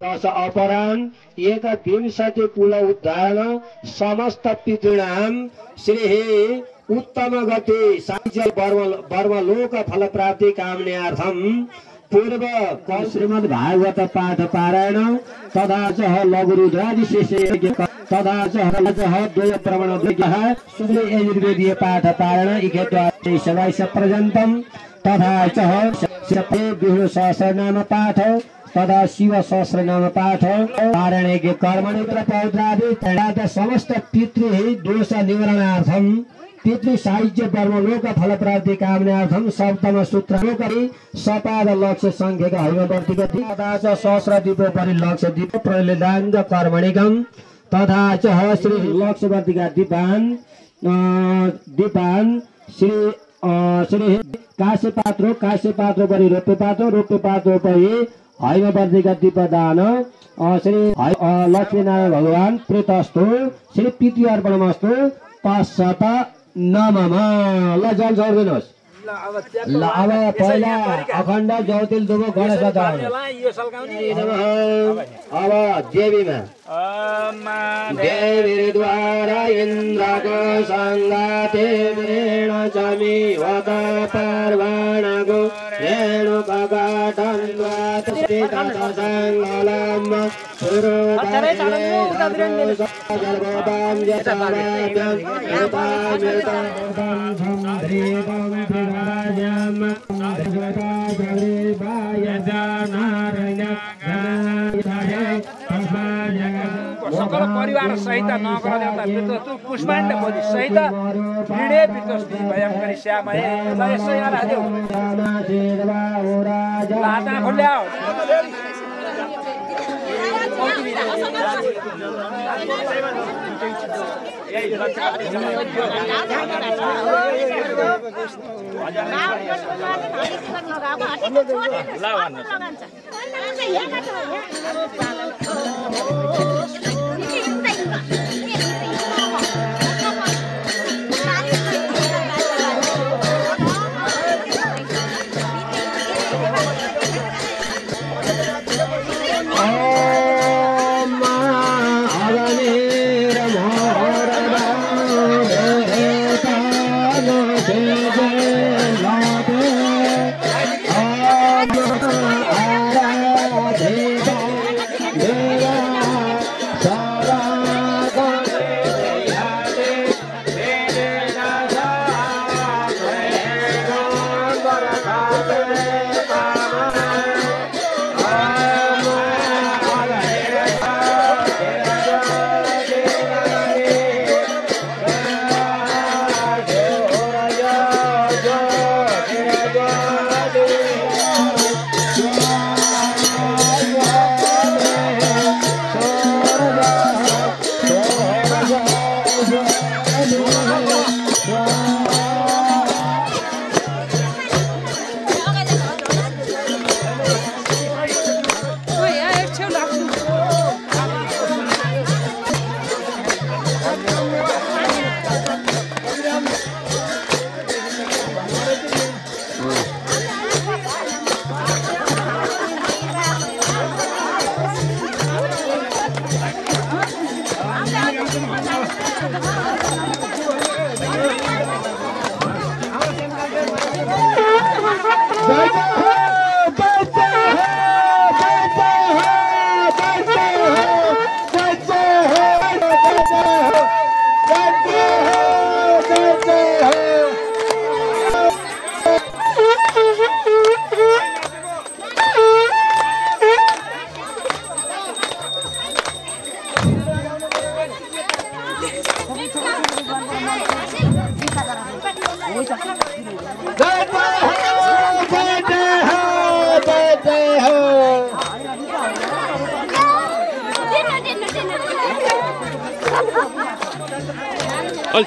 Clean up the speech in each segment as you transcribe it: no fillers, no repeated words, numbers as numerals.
दश अपराह्न 1विंशति कुल उद्धारण समस्त पितॄणां श्री उत्तम गति साहित्य वर्मलोक फल प्राप्ति कामनार्थम पूर्व श्रीमद् भागवत पाठ पारायण तथा च लघुरुद्रादि शेषे तथा च द्वय प्रवण शुक्ल यजुर्वेदीय पाठ पारायण इकेद्वारा सदाय पर्यन्तम तथा च विष्णु सहस्रनाम पाठ तथा शिव सहस्रनाम पाठ पारायण कर्मणित्र पौत्रादि समस्त पितृ दोष निवारणार्थम पितृ साहित्य वर्मलोक फल प्राप्ति कामनार्थम सप्तम सूत्र सपाद लक्ष्य संख्यक हैमवर्तिक तथा च सहस्र दीप परिलक्ष्य दीप प्रलेदान कर्मणिकम तथा च श्री लक्ष्यवर्तिका दीपान श्री काश्यपात्र परि रोप्य पात्रो परि हैमवर्तिका दीपदान श्री लक्ष्मीनारायण भगवान प्रेतस्तु श्री प्रीति अर्पणमस्तु पश्चात नमः ल जल चढ्दिनुहोस् ल अब पहिला अखण्ड ज्योतिल दुबो गणेश अब देवीमा देवीद्वारा इन्द्रको सङ्गाते वृण चमी वद पर्वणगो रेणुकगाटन्वात स्थितसङ्गलम् सकल परिवार सहित नगर देवता पुष्पाण्ड बोली सहित पीडे पितस्ति भयंकरी श्यामय यसो यहाँ राख्यो लाटा खोल्याओ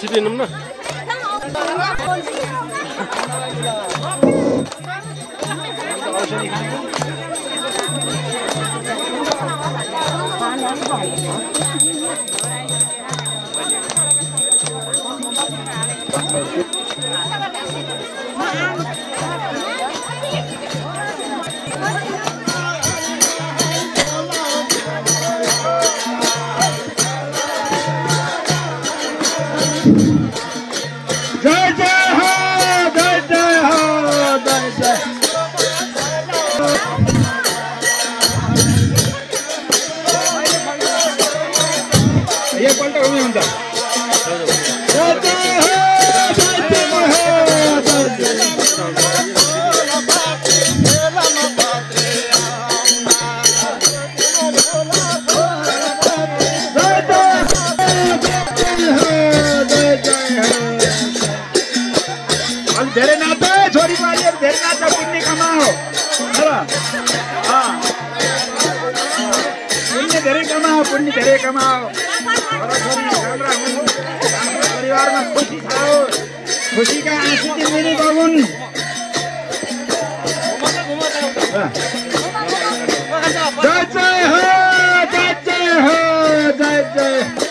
छिटिनौँ न धेरै नाच छोरीको अलिअलि धेरै नाच पुण्य कमाओ पुण्य धेरै कमाओ पुण्य धेरै कमाओ परिवारमा खुसी आओस् खुसीका आँसु तिमीले बगुन् जय जय हो जय जय हो जय जय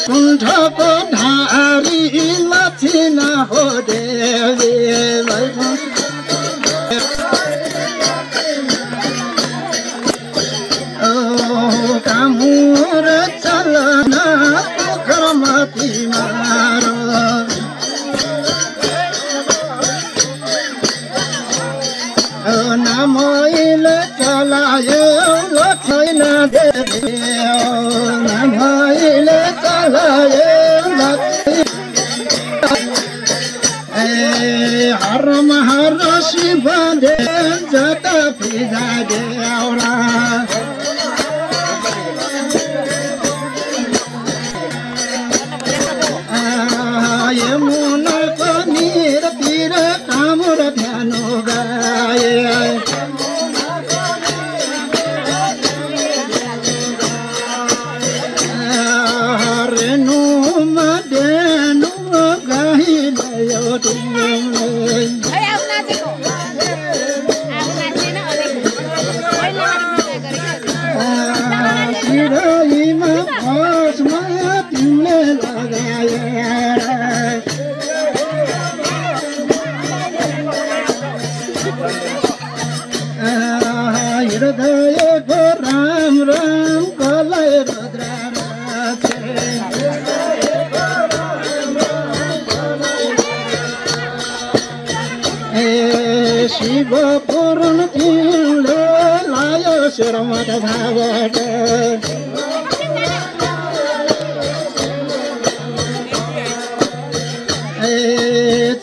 कुण्ठको ढारी लक्षिना हो हर महर शिवले जत फिजा देउरा यमुनाको निरतिर कामर ध्यान गाए रेणुमा डेनु गाइलयो चिराइमा फसमा तिमीले लगाए हृदयको राम राम कलय रुद्र शिव पुरण तिमीले लायो शिरमा भागट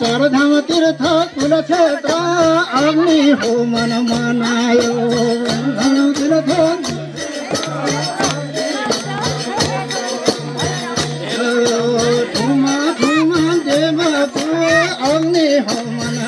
चारधाम तीर्थ कुलक्षेत्र अग्नि हो मन मनायो तीर्थ ठुमा ठुमा देवको अग्नि हो मन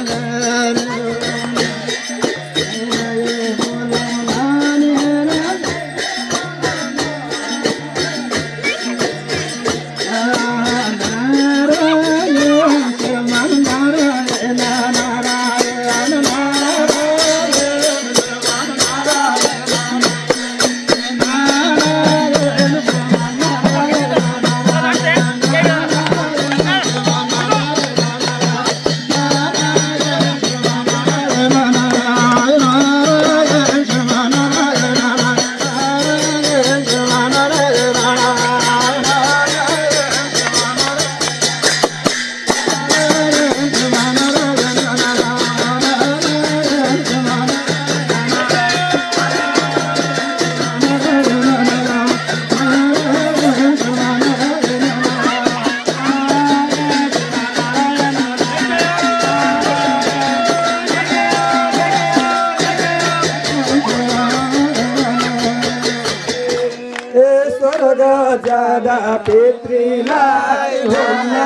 पितृलाई हुन्न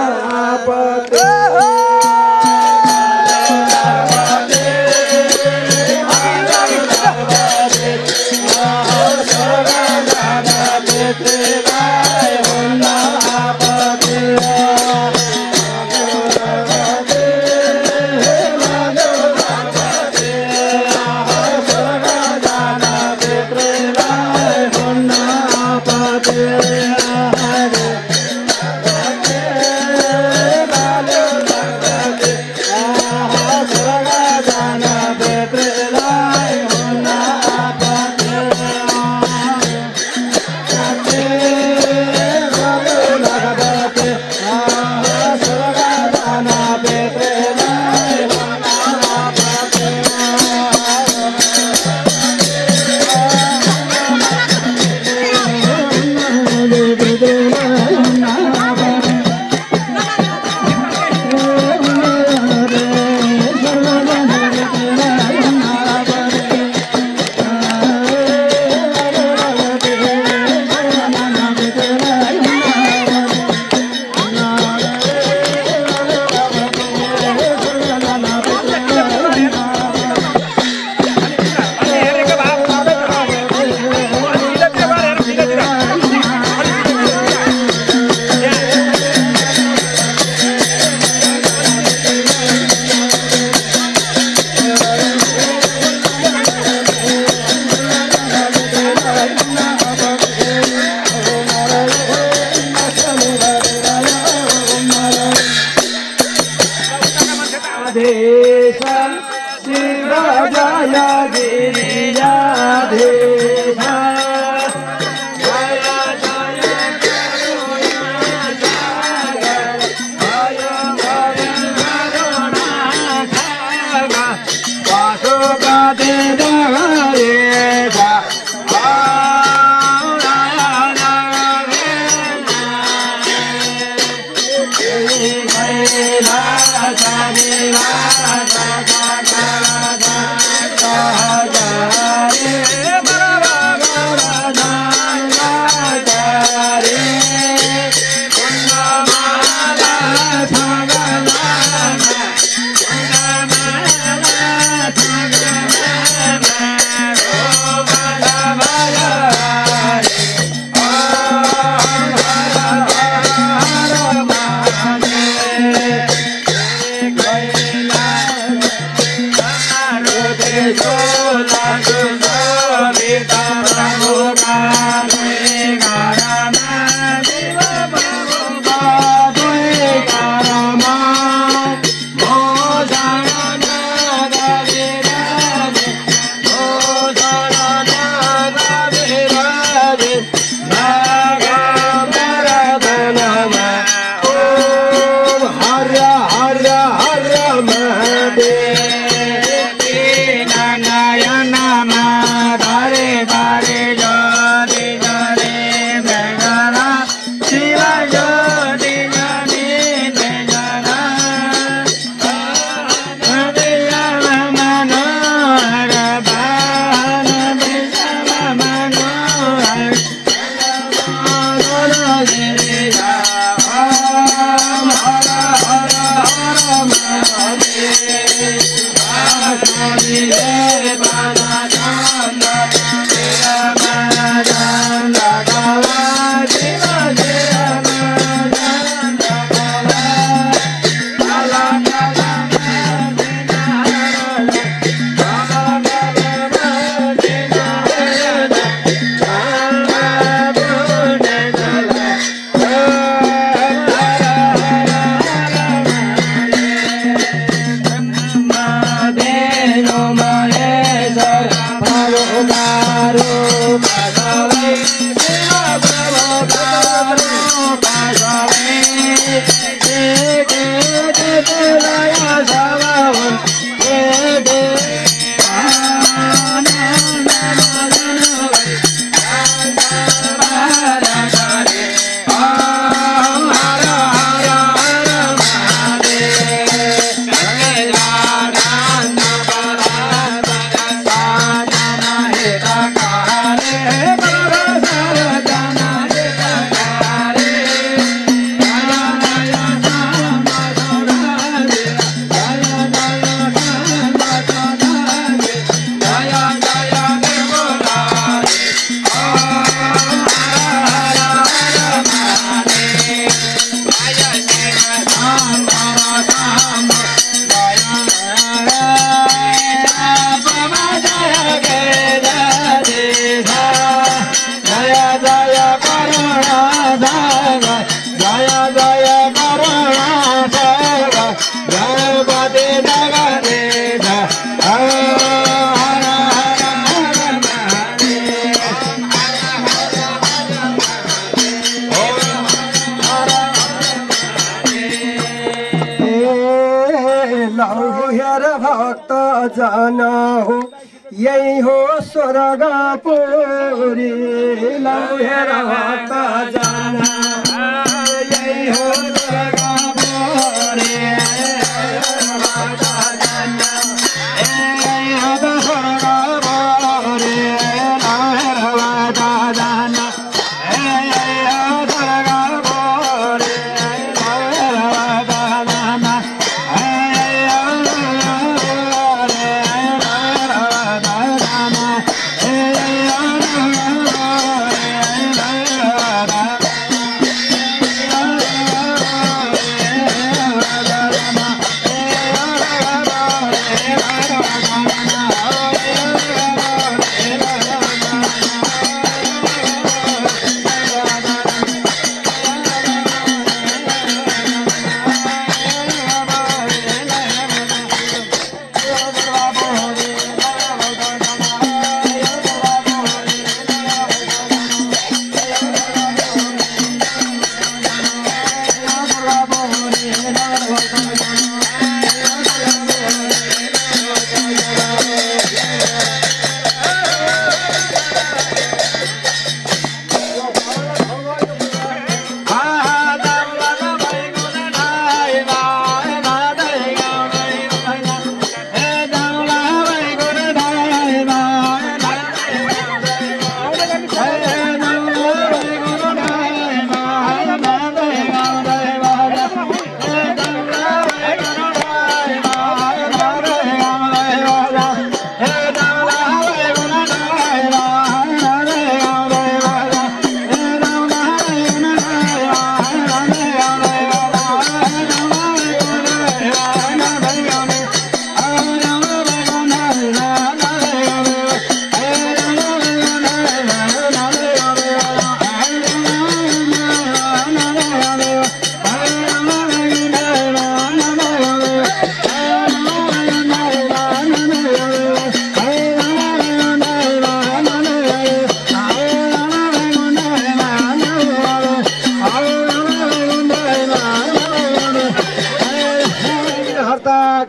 आपत्ति जाना हो यही हो स्वर्गपुरी लौहेर भक्त जाना यही हो स्वर्गपुरी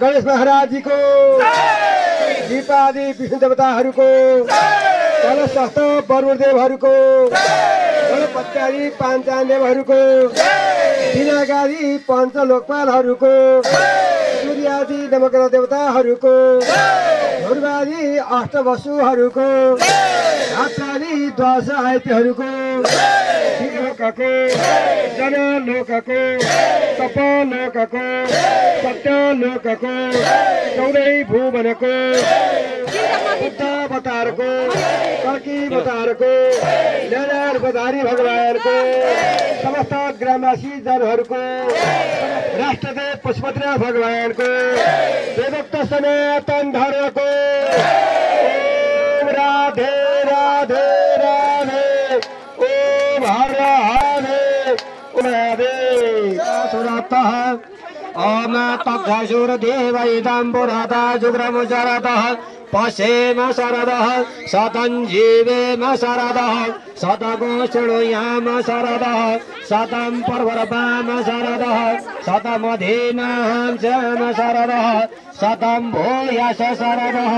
गणेश महाराजजीको दीपादि विष्णु देवताहरूको कलशस्थ वरुणदेवहरूको गणपत्यादि पाञ्चादेवहरूको दिनागादी पञ्चलोकपालहरूको सूर्यादि नवग्रह देवताहरूको ध्रुवादि अष्टवसुहरूको रात्रादि द्वादश आदित्यहरूको लोकको जनलोकको तपलोकको सत्यलोकको 14 भुवनको बुद्ध अवतारको कल्की अवतारको नारायण अवतारी भगवानको समस्त ग्रामवासी जनहरूको राष्ट्रदेव पशुपतिनाथ भगवानको वेदोक्त सनातन धर्मको ओम राधे राधे राधे ओम हर हरे ओम राधे सुरतः ओम तक्षुर देव इदं पुरता जुग्रम शरदः पश्येम शरदः शतं जीवेम शरदः शतको शृणुयाम शरदः शतं पर्वरपाम शरदः शतमधीनां श्याम शरदः शतं भूयश शरदः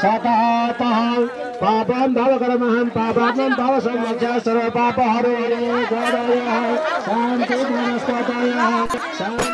शततः पापं भवकर्महं पापात्मं भव संरक्ष सर्व पापहरो हरे गौरयः शान्ति वनस्पतयः शान्ति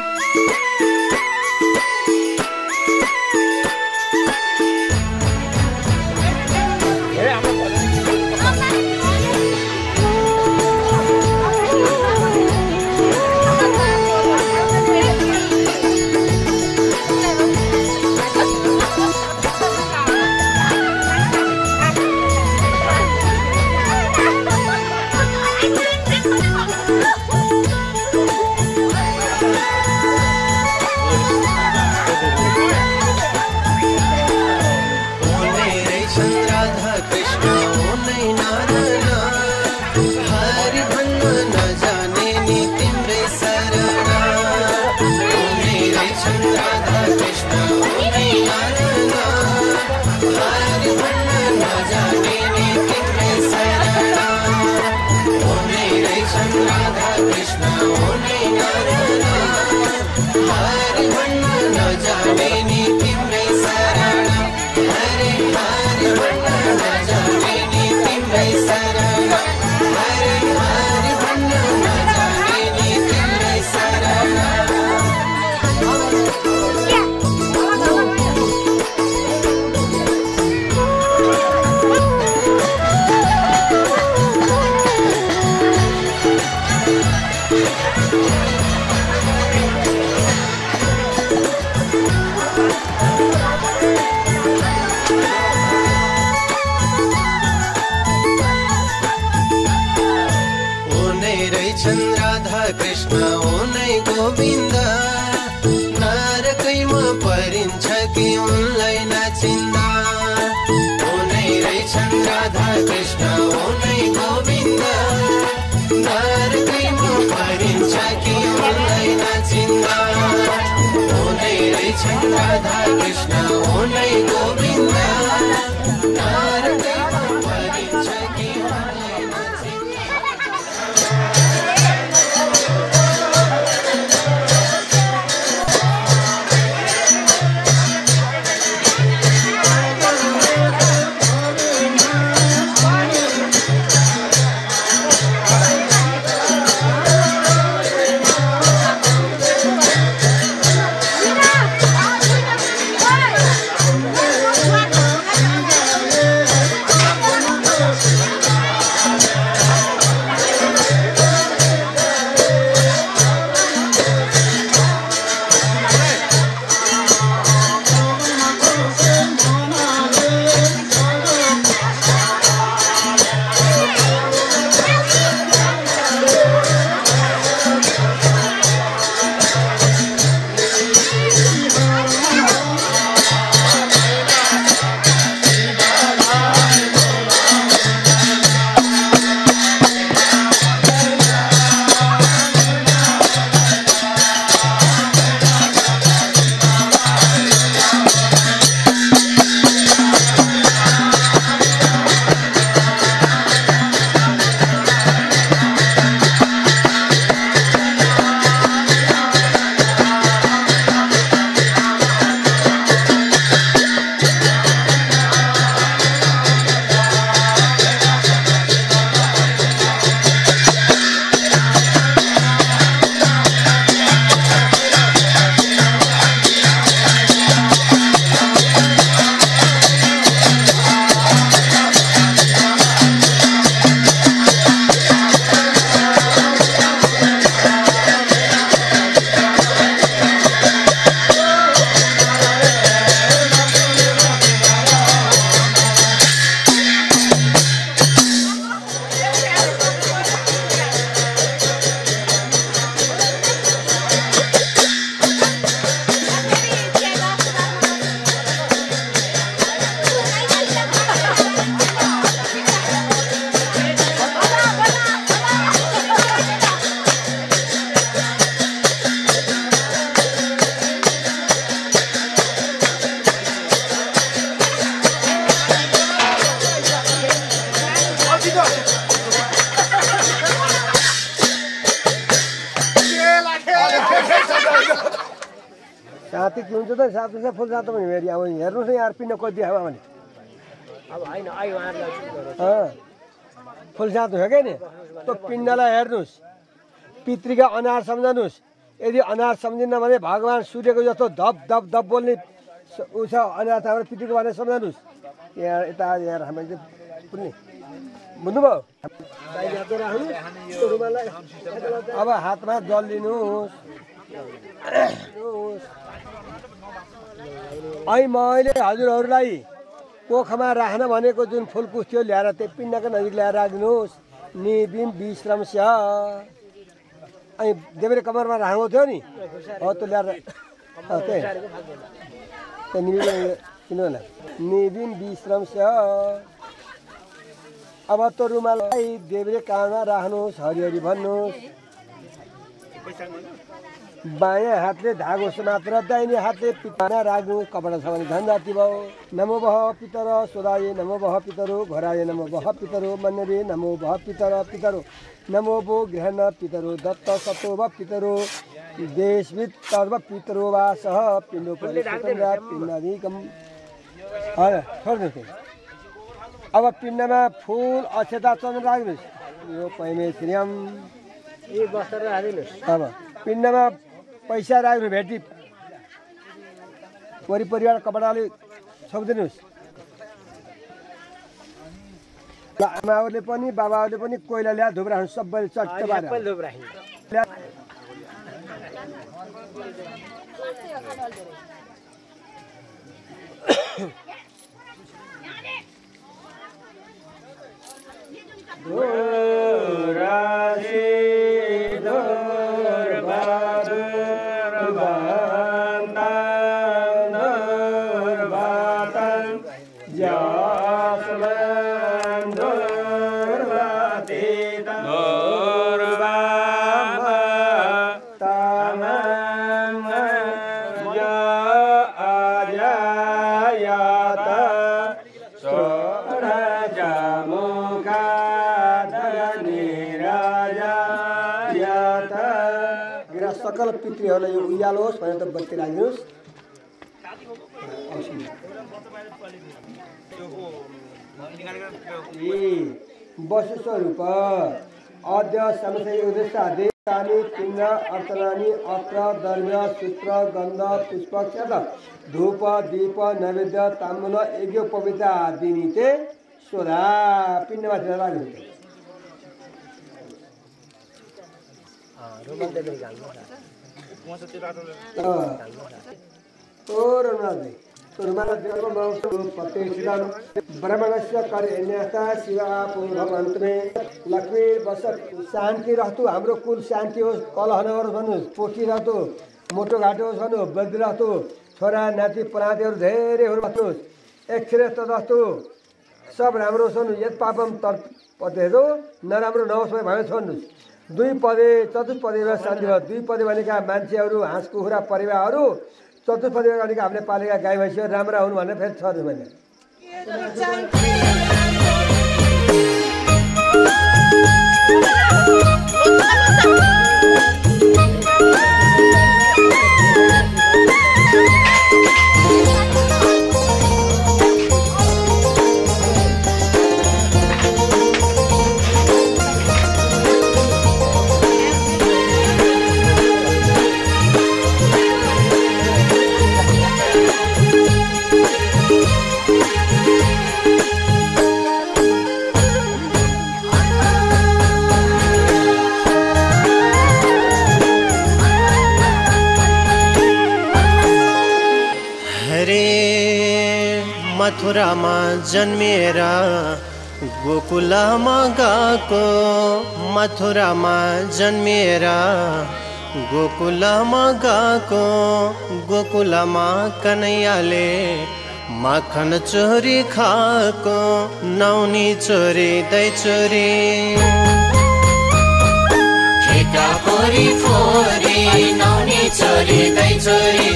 Radha Krishna, Onai Govinda, Narada Parichaki, साथी के हुन्छ त साथी से फुल जात पनि हेरि अब हेर्नुस् न यार पिण्ड कति हावा भने अब हैन आइ उहाँहरुलाई फुल जात हो के नि त्यो पिण्डलाई हेर्नुस् पितृका अनार सम्झनुस् यदि अनार सम्झिन्न भने भगवान सूर्यको जस्तो धप धप धप बोल्ने उ छ अनार हाम्रो पितृको भने सम्झनुस् यहाँ यता यहाँ हामीले पुग्ने बुझ्नुभयो अब हातमा जल लिनुहोस् अहिले मैले हजुरहरूलाई कोखमा राख्न भनेको जुन फुलकुस थियो ल्याएर त्यो पिण्डको नजिक ल्याएर राखिदिनुहोस् निबिम विश्राम स्या अनि देब्रे कमरमा राखेको थियो नि हो त्यो ल्याएर निबिम विश्राम स्या अब त्यो रुमाललाई देब्रे काँडमा राख्नुहोस् हरिहरि भन्नुहोस् बायाँ हातले धागो समातेर दाहिने हातले पितामा राख्नु कपडा छ भने धनजाति भयो नमो बह पितर सोदाय नमो बह पितरो घराय नमो बह पितरो मन्नरे नमो बह पितर पितरो नमो बो गृहण पितरो दत्त सतो व पितरो देशविद तर्व पितरो वा सह पिण्डो पिण्डाधिकम छोड्नुहोस् अब पिण्डमा फुल अक्षता चन्द्र राख्नुहोस् यो पैमे श्रीयम यी बस्तर राखिदिनुस् अब पिण्डमा पैसा राख्नु भेटी वरिपरिबाट कपडाले छोपिदिनुहोस् आमाहरूले पनि बाबाहरूले पनि कोइला ल्याएर धुप राख्नु सबैले चट्ट पारेर सकल पितृहरूलाई यो उज्यालो होस् भनेर त बत्ती राखिदिनुहोस् वशिष्ठरूप अद्य समसै उद्देश्य तानि पिण्ड अर्चनानि अत्र द्रव्य सूत्र गन्ध पुष्प क्षत धूप दीप नैवेद्य ताम्बूल यज्ञ पवित्र दिनी ते सोधा पिण्डमाथि राख्नुहुन्छ ब्राह्मणस्य कर्यन्यता शिवा भगवन्तमे लक्ष्मी बस शान्ति रहतु हाम्रो कुल शान्ति होस् कलह नहोस् भन्नुहोस् पोखी रहतु मोटो घाटो होस् भन्नुहोस् बद्री रहतु छोरा नाति परातीहरू धेरै होस् भन्नुहोस् एकश्रेष्ठ रहतु सब राम्रो छन् यद पापम तर्पतेरो नराम्रो नहोस् भने छोड्नुहोस् दुई पदे चतुष्पदीमा शान्ति भयो दुई पदे भनेका मान्छेहरू हाँस कुखुरा परिवारहरू चतुष्पदीमा भनेका हामीले पालेका गाई भैँसीहरू राम्रा हुनु भनेर फेरि छोड्नु भने मथुरामा जन्मेर गोकुलमा गएको मथुरामा जन्मेर गोकुलमा गएको गोकुलमा कन्हैयाले माखन चोरी खाएको नौनी चोरी दही चोरी ठेका फोरी फोरी नौनी चोरी दही चोरी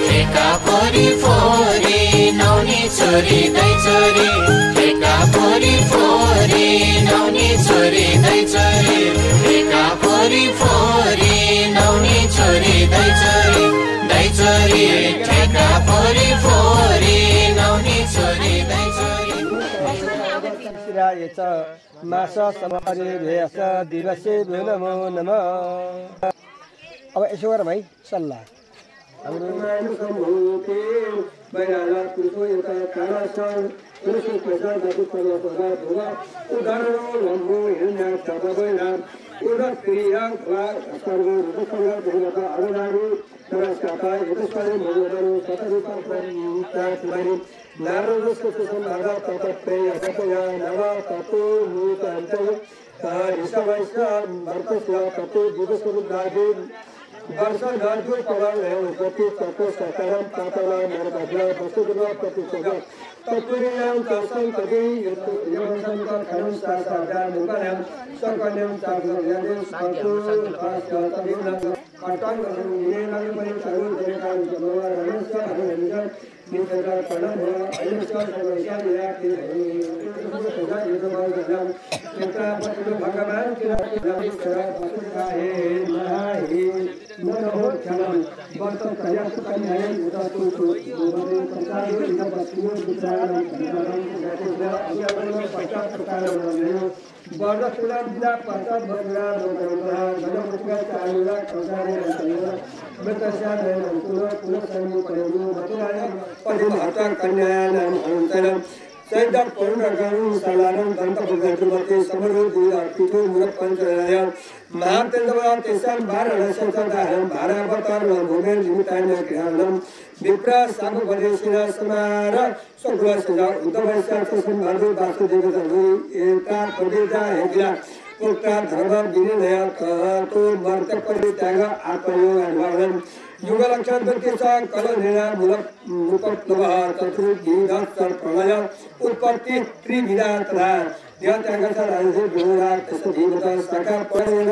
ठेका फोरी फोरी नौनी चोरी दही चोरी ठेका फोरी फोरी नौनी चोरी दही चोरी ठेका फोरी फोरी नौनी चोरी दही चोरी छोरी ठेका फोरी फोरी नौनी छोरी दै छोरी शिरा यच मास समारे भेष दिवसे भ्यो नमो नमः। अब यसो गर भाइ सल्लाह हाम्रो मानुसम्भूते बैराला पुरुषो एउटा काला छन् पुरुषो प्रजा दाजु पर्व पर्दा भोगा उदाहरण लम्बो हिँड्दा तब बैरा उदा क्रिया स्वर्ग रूपसँग देवता अवधारू नमस्कार यतस्काले मगोदरो सतरूप प्राप्तमानि नारदस्य सुसंभागा तपत्ते अतपया नव तपो नूतन्तो ऋषवैश्य वर्तस्व तपो जीवस्वरूपदादि वर्ष गाजु परायण गति तपो सकारम पातला नरभद्र वसुदेव प्रतिशोध तत्पुरीयां तस्सं तदि यत्तं का खरं सासागा मुकरं सकन्यं सागरं सातो पास्ततमिना कटं निनेनं परि सर्व देवतां जमवरनस्य अभिनंदन निजरा प्रणव अयस्कर सर्वस्या याति सदा युगवादं चिंतापति भगवान की राधि सदा पतुकाहे महाहि नमो क्षणं वर्त प्रयास कन्याय उदातु गोवरे संसारो इन बस्तियों विचारं कन्यां गतिजा अयवनो पश्चात प्रकारं वर्णकुलं विना पश्चात भद्रा लोकरंगा गणमुखा चालुला कंसारे रंतयो मृतस्या नयनकुल कुलसंगु पयनु मथुराय परिमहता कन्यायानां अनन्तरं सैदक पूर्णगं सलानं दन्तपुत्रवते समरोधि अर्पितो मुरपञ्चराय महातेन्द्रवा तेषां वाराणस्यं भारावतार भूमेर निमित्ताय ग्रहणं विप्रा सागुपदेशिना समार शुक्लस्य उद्धवस्य संबन्धो वासुदेवतनु एका प्रदेजा हेग्ला पुत्रा धर्म विनिमय तो वर्त परित्याग आत्मयोग अनुवादन युगलक्षण व्यक्तिचा कलनेना मुपत्नव तत्रु दीर्घस्तर प्रलय उत्पत्ति त्रिविधा तथा ध्यात्यागसा राजसे गुणरा तस्य देवता साकार परेण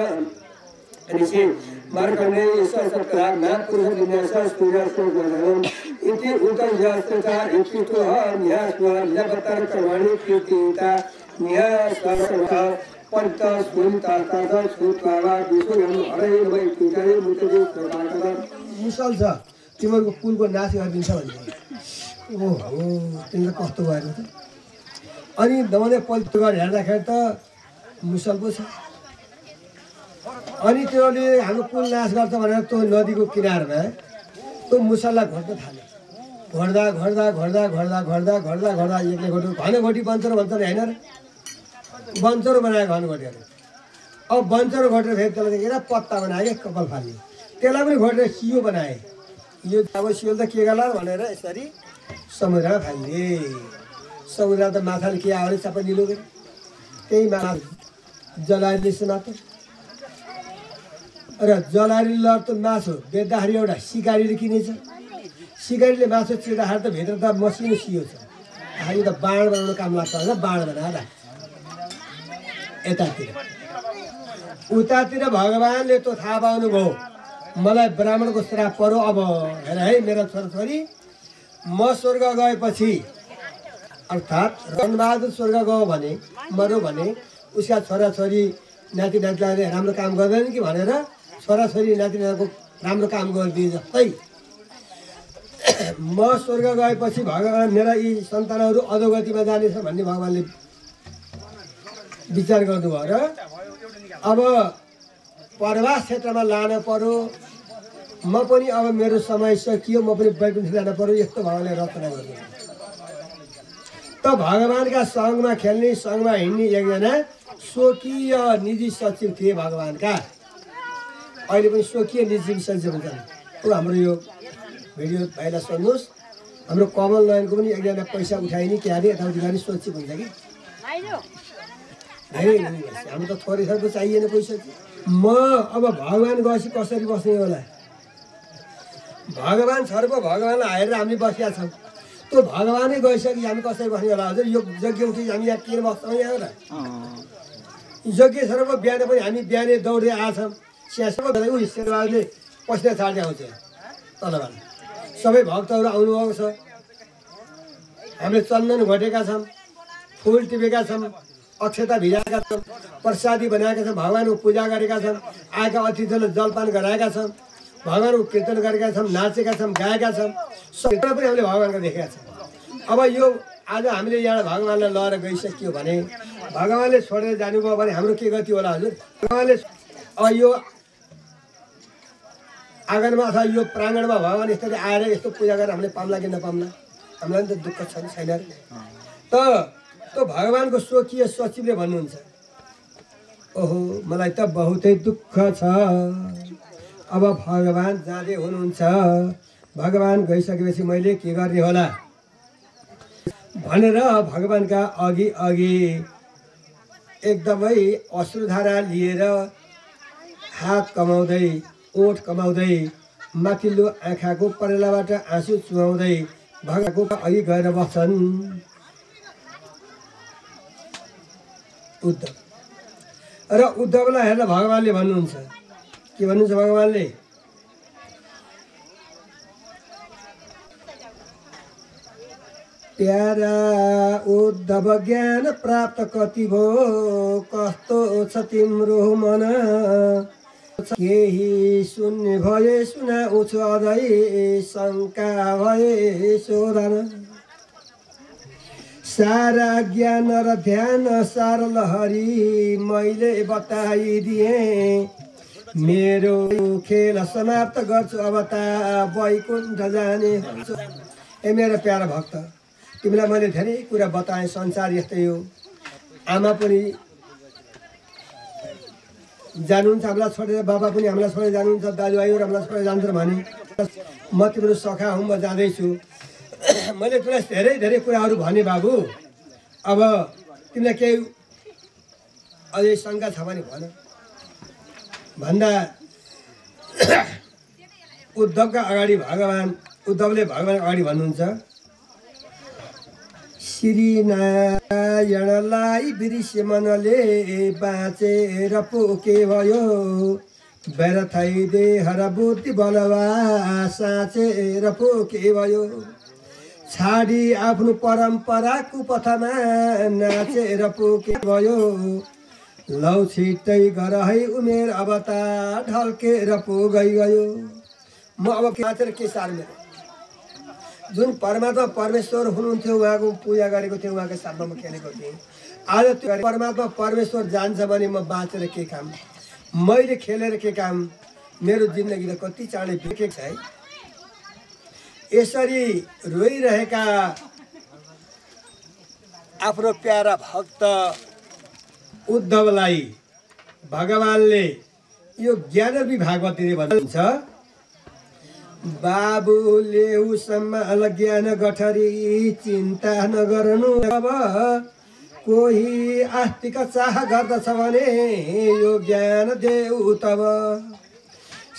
ऋषि मार्कण्डे ईश्वर नागपुरुष विन्यास सूर्यास्त गणनम इति उतयस्तथा इति तो न्यास्व लगातार कर्माणि कीर्तिता न्यास्व पंच सुनता तथा सुकावा विषयम हरै वै तुजै मुतजे प्रभाकदा मुसल छ तिम्रो पुलको नाश गरिदिन्छ भन्छ ओहो तिम्रो कस्तो भयो त अनि दमले पल्टो गरेर हेर्दाखेरि त मुसल पो छ अनि त्यसले हाम्रो पुल नाश गर्छ भनेर त्यो नदीको किनारमा त्यो मुसललाई घट्न थाल्यो घट्दा घट्दा घट्दा घट्दा घट्दा घट्दा घट्दा एकले घट्यो घनघटी बन्चरो भन्छन् होइन र बन्चरो बनायो घनघटीहरू अब बन्चरो घटेर फेरि त्यसलाई देखेर पत्ता बनायो क्या कपाल फाल्ने त्यसलाई पनि घटेर सियो बनाए यो अब सियो त के गर्ला भनेर यसरी समुद्रमा फालिदिए समुद्रमा त माछाले के आयो सबै निलोगेर त्यही माछा जलाइले मात्र र जलारी लड्तो मासु बेच्दाखेरि एउटा सिकारीले किनेछ सिकारीले मासु चिर्दाखेरि त भित्र त मसिनो सियो छ यो त बाँड बनाउनु काम लाग्छ भनेर बाँड बनाएर यतातिर उतातिर भगवान्ले त थाहा पाउनुभयो मलाई ब्राह्मणको श्राप पर्यो अब हेर है मेरो छोराछोरी म स्वर्ग गएपछि अर्थात् रणबहादुर स्वर्ग गयो भने मऱ्यो भने उसका छोराछोरी नाति नातिलाई राम्रो काम गर्दैन कि भनेर छोराछोरी नाति नातिको राम्रो काम गरिदिए जस्तै म स्वर्ग गएपछि भगवान् मेरा यी सन्तानहरू अधोगतिमा जानेछ भन्ने भगवान्ले विचार गर्नुभयो र अब प्रवास क्षेत्रमा लान पर्यो म पनि अब मेरो समय सकियो म पनि वैकुण्ठ जान पर्यो यस्तो भगवान्ले रचना गर्नु त भगवान्का सङ्घमा खेल्ने सङ्घमा हिँड्ने एकजना स्वकीय निजी सचिव थिए भगवान्का अहिले पनि स्वकीय निजी सचिव हुन्छन् ऊ हाम्रो यो भिडियो भाइलाई सुन्नुहोस् हाम्रो कमल नयनको पनि एकजना पैसा उठाइने के अरे यताउति गर्ने सचिव हुन्छ कि हाम्रो त थोरै थोरै चाहिएन पैसा म अब भगवान् गएपछि कसरी बस्ने होला भगवान् सर्व भगवान्लाई हेरेर हामी बसिया छौँ त्यो भगवानै गइसके हामी कसरी बस्ने होला हजुर यो यज्ञ उठि हामी यहाँ के बस्छौँ यहाँ र यज्ञ सर्व बिहान पनि हामी बिहानै दौडेर आएछौँ स्यासम्म ऊ शेरबहादुरले पसिना छाड्ने आउँछ तलबाट सबै भक्तहरू आउनुभएको छ हामीले चन्दन घटेका छौँ फुल टिपेका छौँ अक्षता भिजाएका छौँ प्रसादी बनाएका छौँ भगवान्को पूजा गरेका छौँ आएका अतिथिहरूलाई जलपान गराएका छौँ भगवानको कीर्तन गरेका छौँ, नाचेका छौँ, गाएका छौँ, सबैमा पनि हामीले भगवानको देखेका छौँ। अब यो आज हामीले यहाँ भगवानलाई लगेर गइसक्यो भने भगवानले छोडेर जानुभयो भने हाम्रो के गति होला हजुर? भगवानले अब यो आँगनमा अथवा यो प्राङ्गणमा भगवान यसरी आएर यस्तो पूजा गरेर हामीले पाउँला कि नपाउँला? हामीलाई पनि त दुःख छ नि, छैन? त त्यो भगवानको स्वकीय सचिवले भन्नुहुन्छ, ओहो मलाई त बहुतै दुःख छ, अब भगवान जाँदै हुनुहुन्छ, भगवान गइसकेपछि मैले के गर्ने होला भनेर भगवानका अघि अघि एकदमै अश्रुधारा लिएर हात कमाउँदै ओठ कमाउँदै माथिल्लो आँखाको परेलाबाट आँसु चुहाउँदै भगवानको अघि गएर बस्छन् उद्धव। र उद्धवलाई हेरेर भगवानले भन्नुहुन्छ, के भन्नुहुन्छ भगवानले? प्यारा उद्धव ज्ञान प्राप्त कति भो, कस्तो छ तिम्रो मन, केही सुन्ने भए सुनाउँछु अझै, शङ्का भए सोधन। सारा ज्ञान र ध्यान सार लहरी मैले बताइदिएँ, मेरो खेल समाप्त गर्छु अब त वैकुण्ठ जाने। ए मेरो प्यारा भक्त, तिमीलाई मैले धेरै कुरा बताएँ, संसार यस्तै हो, आमा पनि जानुहुन्छ हामीलाई छोडेर, बाबा पनि हामीलाई छोडेर जानुहुन्छ, दाजुभाइहरू हामीलाई छोडेर जान्छ भने म तिम्रो सखा हुँ, म जाँदैछु। मैले तिमीलाई धेरै धेरै कुराहरू भने बाबु, अब तिमीलाई केही अझै शङ्का छ भने भन भन्दा उद्धवका अगाडि उद्धवले भगवान अगाडि भन्नुहुन्छ, श्री नारायणलाई बिर्से मनले बाँचेर पो के भयो, व्यर्थै देह र बुद्धि बलवा साँचेर पो के भयो, छाडी आफ्नो परम्पराको पथमा नाचेर पो के भयो, लौ छिट्टै गर है उमेर अब त ढल्केर पो गयो। म अब नाचेर के सार्ने? जुन परमात्मा परमेश्वर हुनुहुन्थ्यो उहाँको पूजा गरेको थियो, उहाँको साथमा म खेलेको थिएँ। आज त्यो परमात्मा परमेश्वर जान्छ भने म बाँचेर के काम, मैले खेलेर के काम? मेरो जिन्दगी त कति चाँडै बितेको छ है। यसरी रोइरहेका आफ्नो प्यारा भक्त उद्धवलाई भगवानले यो ज्ञानरूपी भागवतीले भन्छ, बाबुले सम्हाल ज्ञान गठरी चिन्ता नगर्नु, अब कोही आस्तिक चाह गर्दछ भने यो ज्ञान देऊ तब,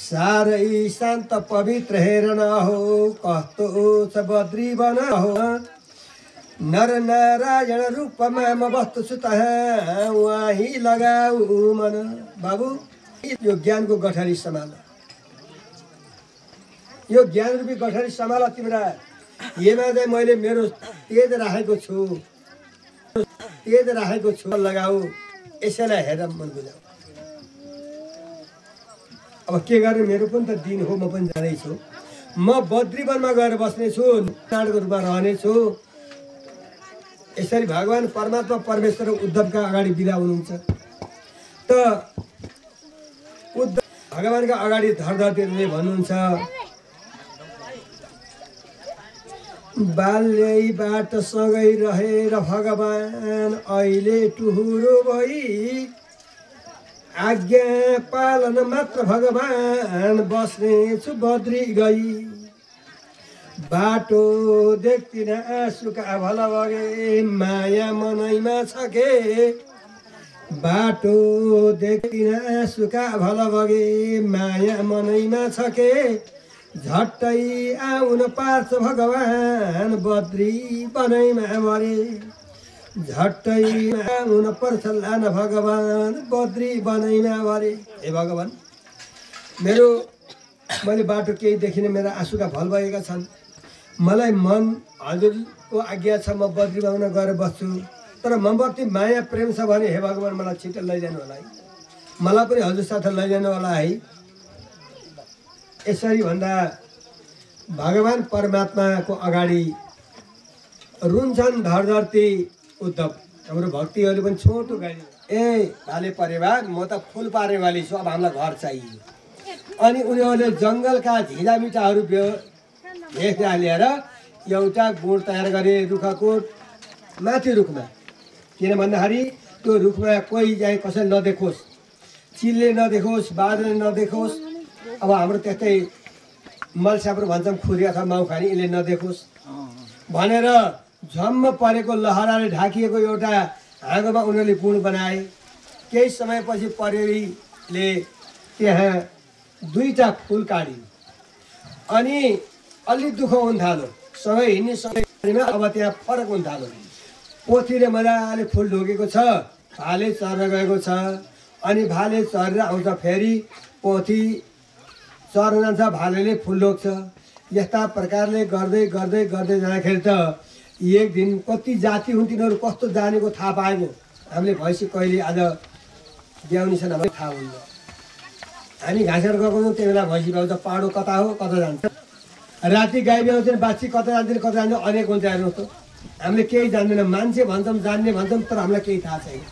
साह्रै शान्त पवित्र हेर्न हो, कस्तो छ बद्री बन हो, नर नारायण रूपमा म बस्छु तहाँ उहाँ लगाऊ मन। बाबु यो ज्ञानको गठरी सम्हाल, यो ज्ञान रूपी गठरी सम्हाल। तिम्रा येमा चाहिँ मैले मेरो तेज राखेको छु लगाऊ, यसैलाई हेर मन बुझाऊ। अब के गर्ने, मेरो पनि त दिन हो, म पनि जाँदैछु, म बद्रीवनमा गएर बस्नेछु, नारायणको रूपमा रहनेछु। यसरी भगवान परमात्मा परमेश्वर उद्धवका अगाडि बिदा हुनुहुन्छ। त उद्धव भगवानका अगाडि धर्धरले भन्नुहुन्छ, बाल्यैबाट सँगै रहेर भगवान अहिले टुहुरो भई, आज्ञा पालन मात्र भगवान बस्नेछु बद्री गई, बाटो देख्दिन आँसुका भल बगे माया मनैमा छ के, बाटो देख्दिन आँसुका भल बगे माया मनैमा छ के, झट्टै आउन पार्छ भगवान बद्री बनैमा मरे, झट्टै आउन पर्छ लान भगवान बद्री बनैमा मरे। हे भगवान, मैले बाटो केही देखिनँ, मेरा आँसुका भल भएका छन्, मलाई मन हजुरको आज्ञा छ, म बद्री बनाउन गएर बस्छु, तर मप्रति माया प्रेम छ भने हे भगवान मलाई छिटो लैजानु होला है, मलाई पनि हजुर साथ लैजानु होला है। यसरी भन्दा भगवान परमात्माको अगाडि रुन्छन् धरधरती उद्धव। हाम्रो भक्तिहरूले पनि छोटो गाडी ए भाले परेवा म त फुल पारेवाली छु, अब हामीलाई घर चाहियो। अनि उनीहरूले जङ्गलका झिँडामिठाहरू भेट्दा ल्याएर एउटा गुड तयार गरे रुखको माथि रुखमा। किन भन्दाखेरि त्यो रुखमा कोही चाहिँ कसैले नदेखोस्, चिलले नदेखोस्, बादले नदेखोस्। अब हाम्रो त्यस्तै मलस्यापुर भन्छौँ खुरी अथवा माउ खाने, यसले नदेखोस् भनेर झम्म परेको लहराले ढाकिएको एउटा हाँगोमा उनीहरूले गुण बनाए। केही समयपछि परेरीले त्यहाँ दुईटा फुल काढिन् अनि अलि दुःख हुन थाल्यो। सँगै हिँड्ने समयमा अब त्यहाँ फरक हुन थाल्यो। पोथीले मजाले फुल ढोकेको छ, भाले चर्न गएको छ। अनि भाले चरेर आउँछ, फेरि पोथी चर्न जान्छ, भालेले फुल ढोक्छ। यस्ता प्रकारले गर्दै गर्दै गर्दै जाँदाखेरि त एक दिन कति जाति हुन् तिनीहरू कस्तो जानेको थाहा पाएको। हामीले भैँसी कहिले आज ब्याउनी छन् हामीलाई थाहा हुन्न। हामी घाँसेर गएको छौँ, त्यही बेला भैँसी ब्याउँछ। पाडो कता हो कता जान्छ, राति गाई ब्याउँछन्, बाछी कता जान्छन् कता जान्छ, अनेक हुन्छ। हेर्नुहोस् त हामीले केही जान्दैनौँ। मान्छे भन्छौँ जान्ने भन्छौँ, तर हामीलाई केही थाहा छैन।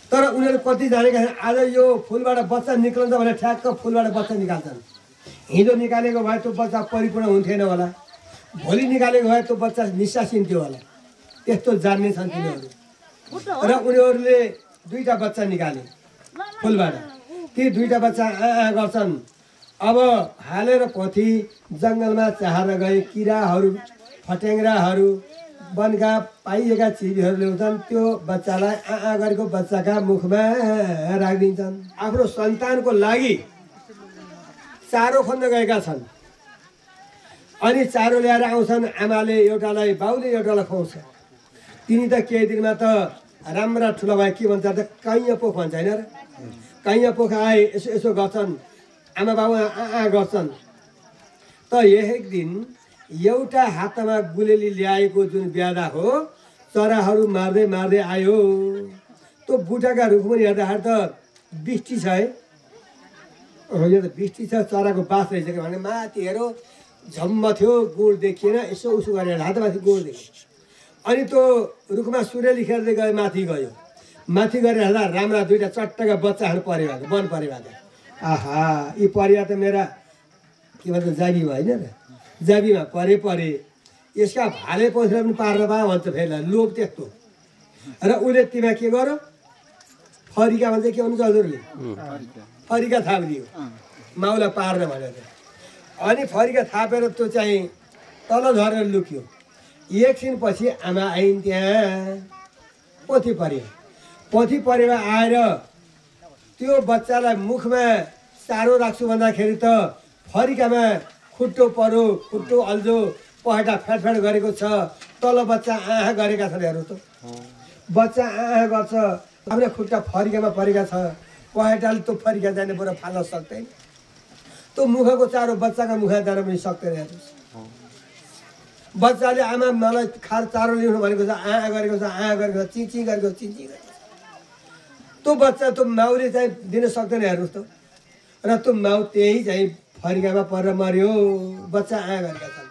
तर उनीहरू कति जानेका छन्। आज यो फुलबाट बच्चा निक्लन्छ भने ठ्याक्क फुलबाट बच्चा निकाल्छन्। हिजो निकालेको भए त्यो बच्चा परिपूर्ण हुन्थेन होला, भोलि निकालेको भए त्यो बच्चा निस्सासिन्थ्यो होला। त्यस्तो जान्ने छन् तिनीहरू। र उनीहरूले दुईटा बच्चा निकाले फुलबाट। ती दुईटा बच्चा गर्छन्। अब हालेर पोथी जङ्गलमा चाहेर गए। किराहरू, फट्याङ्ग्राहरू, वनका पाइएका चिजहरू ल्याउँछन्। त्यो बच्चालाई गरेको बच्चाका मुखमा राखिदिन्छन्। आफ्नो सन्तानको लागि चारो खोज्न गएका छन्। अनि चारो ल्याएर आउँछन्। आमाले एउटालाई, बाउले एउटालाई खुवाउँछ। तिनी त केही दिनमा त राम्रा ठुलो भए के भन्छ त कैया पोख भन्छ होइन र। कैया पोख आए यसो यसो गर्छन्, आमा बाबु गर्छन्। त एक दिन एउटा हातमा गुलेली ल्याएको जुन ब्यादा हो, चराहरू मार्दै मार्दै आयो। त्यो बुटाका रुख पनि हेर्दाखेरि त बिष्टी छ है। यो त बिष्टी छ, चराको बास रहेछ कि भने माथि हेरो झम्म थियो, गुड देखिएन। यसो उसो गरेर हातमाथि गुड देखियो। अनि त्यो रुखमा सूर्यले खेर्दै गयो, माथि गयो। माथि गएर हेर्दा राम्रा दुईवटा चट्टका बच्चाहरू परेवाको, वन परेवाको। आहा, यी परेवा त मेरा के भन्छ जाबीमा होइन र, जाबीमा परे। यसका भाले पसेर पनि पार्न पायो भन्छ फेरि लोभ त्यस्तो। र उसले तिमीलाई के गर्यो, फरिका भन्छ के भन्नु हजुरले, फरिका थापिदियो माउलाई पार्न भनेर। अनि फरिका थापेर त्यो चाहिँ तल झरेर लुक्यो। एकछिनपछि आमा आइन्, त्यहाँ पोथी परे। पोथी परेवा आएर त्यो बच्चालाई मुखमा चारो राख्छु भन्दाखेरि त फरिकामा खुट्टो परो, खुट्टो अल्झो, पहेटा फ्याटफ्याट गरेको छ। तल बच्चा आँखा गरेका छन्। हेर्नु त बच्चा आँखा गर्छ, आफ्नो खुट्टा फरिकामा परेका छ। पहेटाले त्यो फरिका जाने बरु फाल्न सक्दैन। त्यो मुखको चारो बच्चाका मुखमा जान पनि सक्दैन। हेर्नुहोस्, बच्चाले आमा मलाई चारो ल्याउनु भनेको छ, आँखा गरेको छ, आँखा गरेको छ, चिची गरेको चिची गरेको। त्यो बच्चा त्यो माउले चाहिँ दिन सक्दैन। हेर्नुहोस् त। र त्यो माउ त्यही चाहिँ फरिकामा परेर मऱ्यो। बच्चा आँखा गरेका छन्।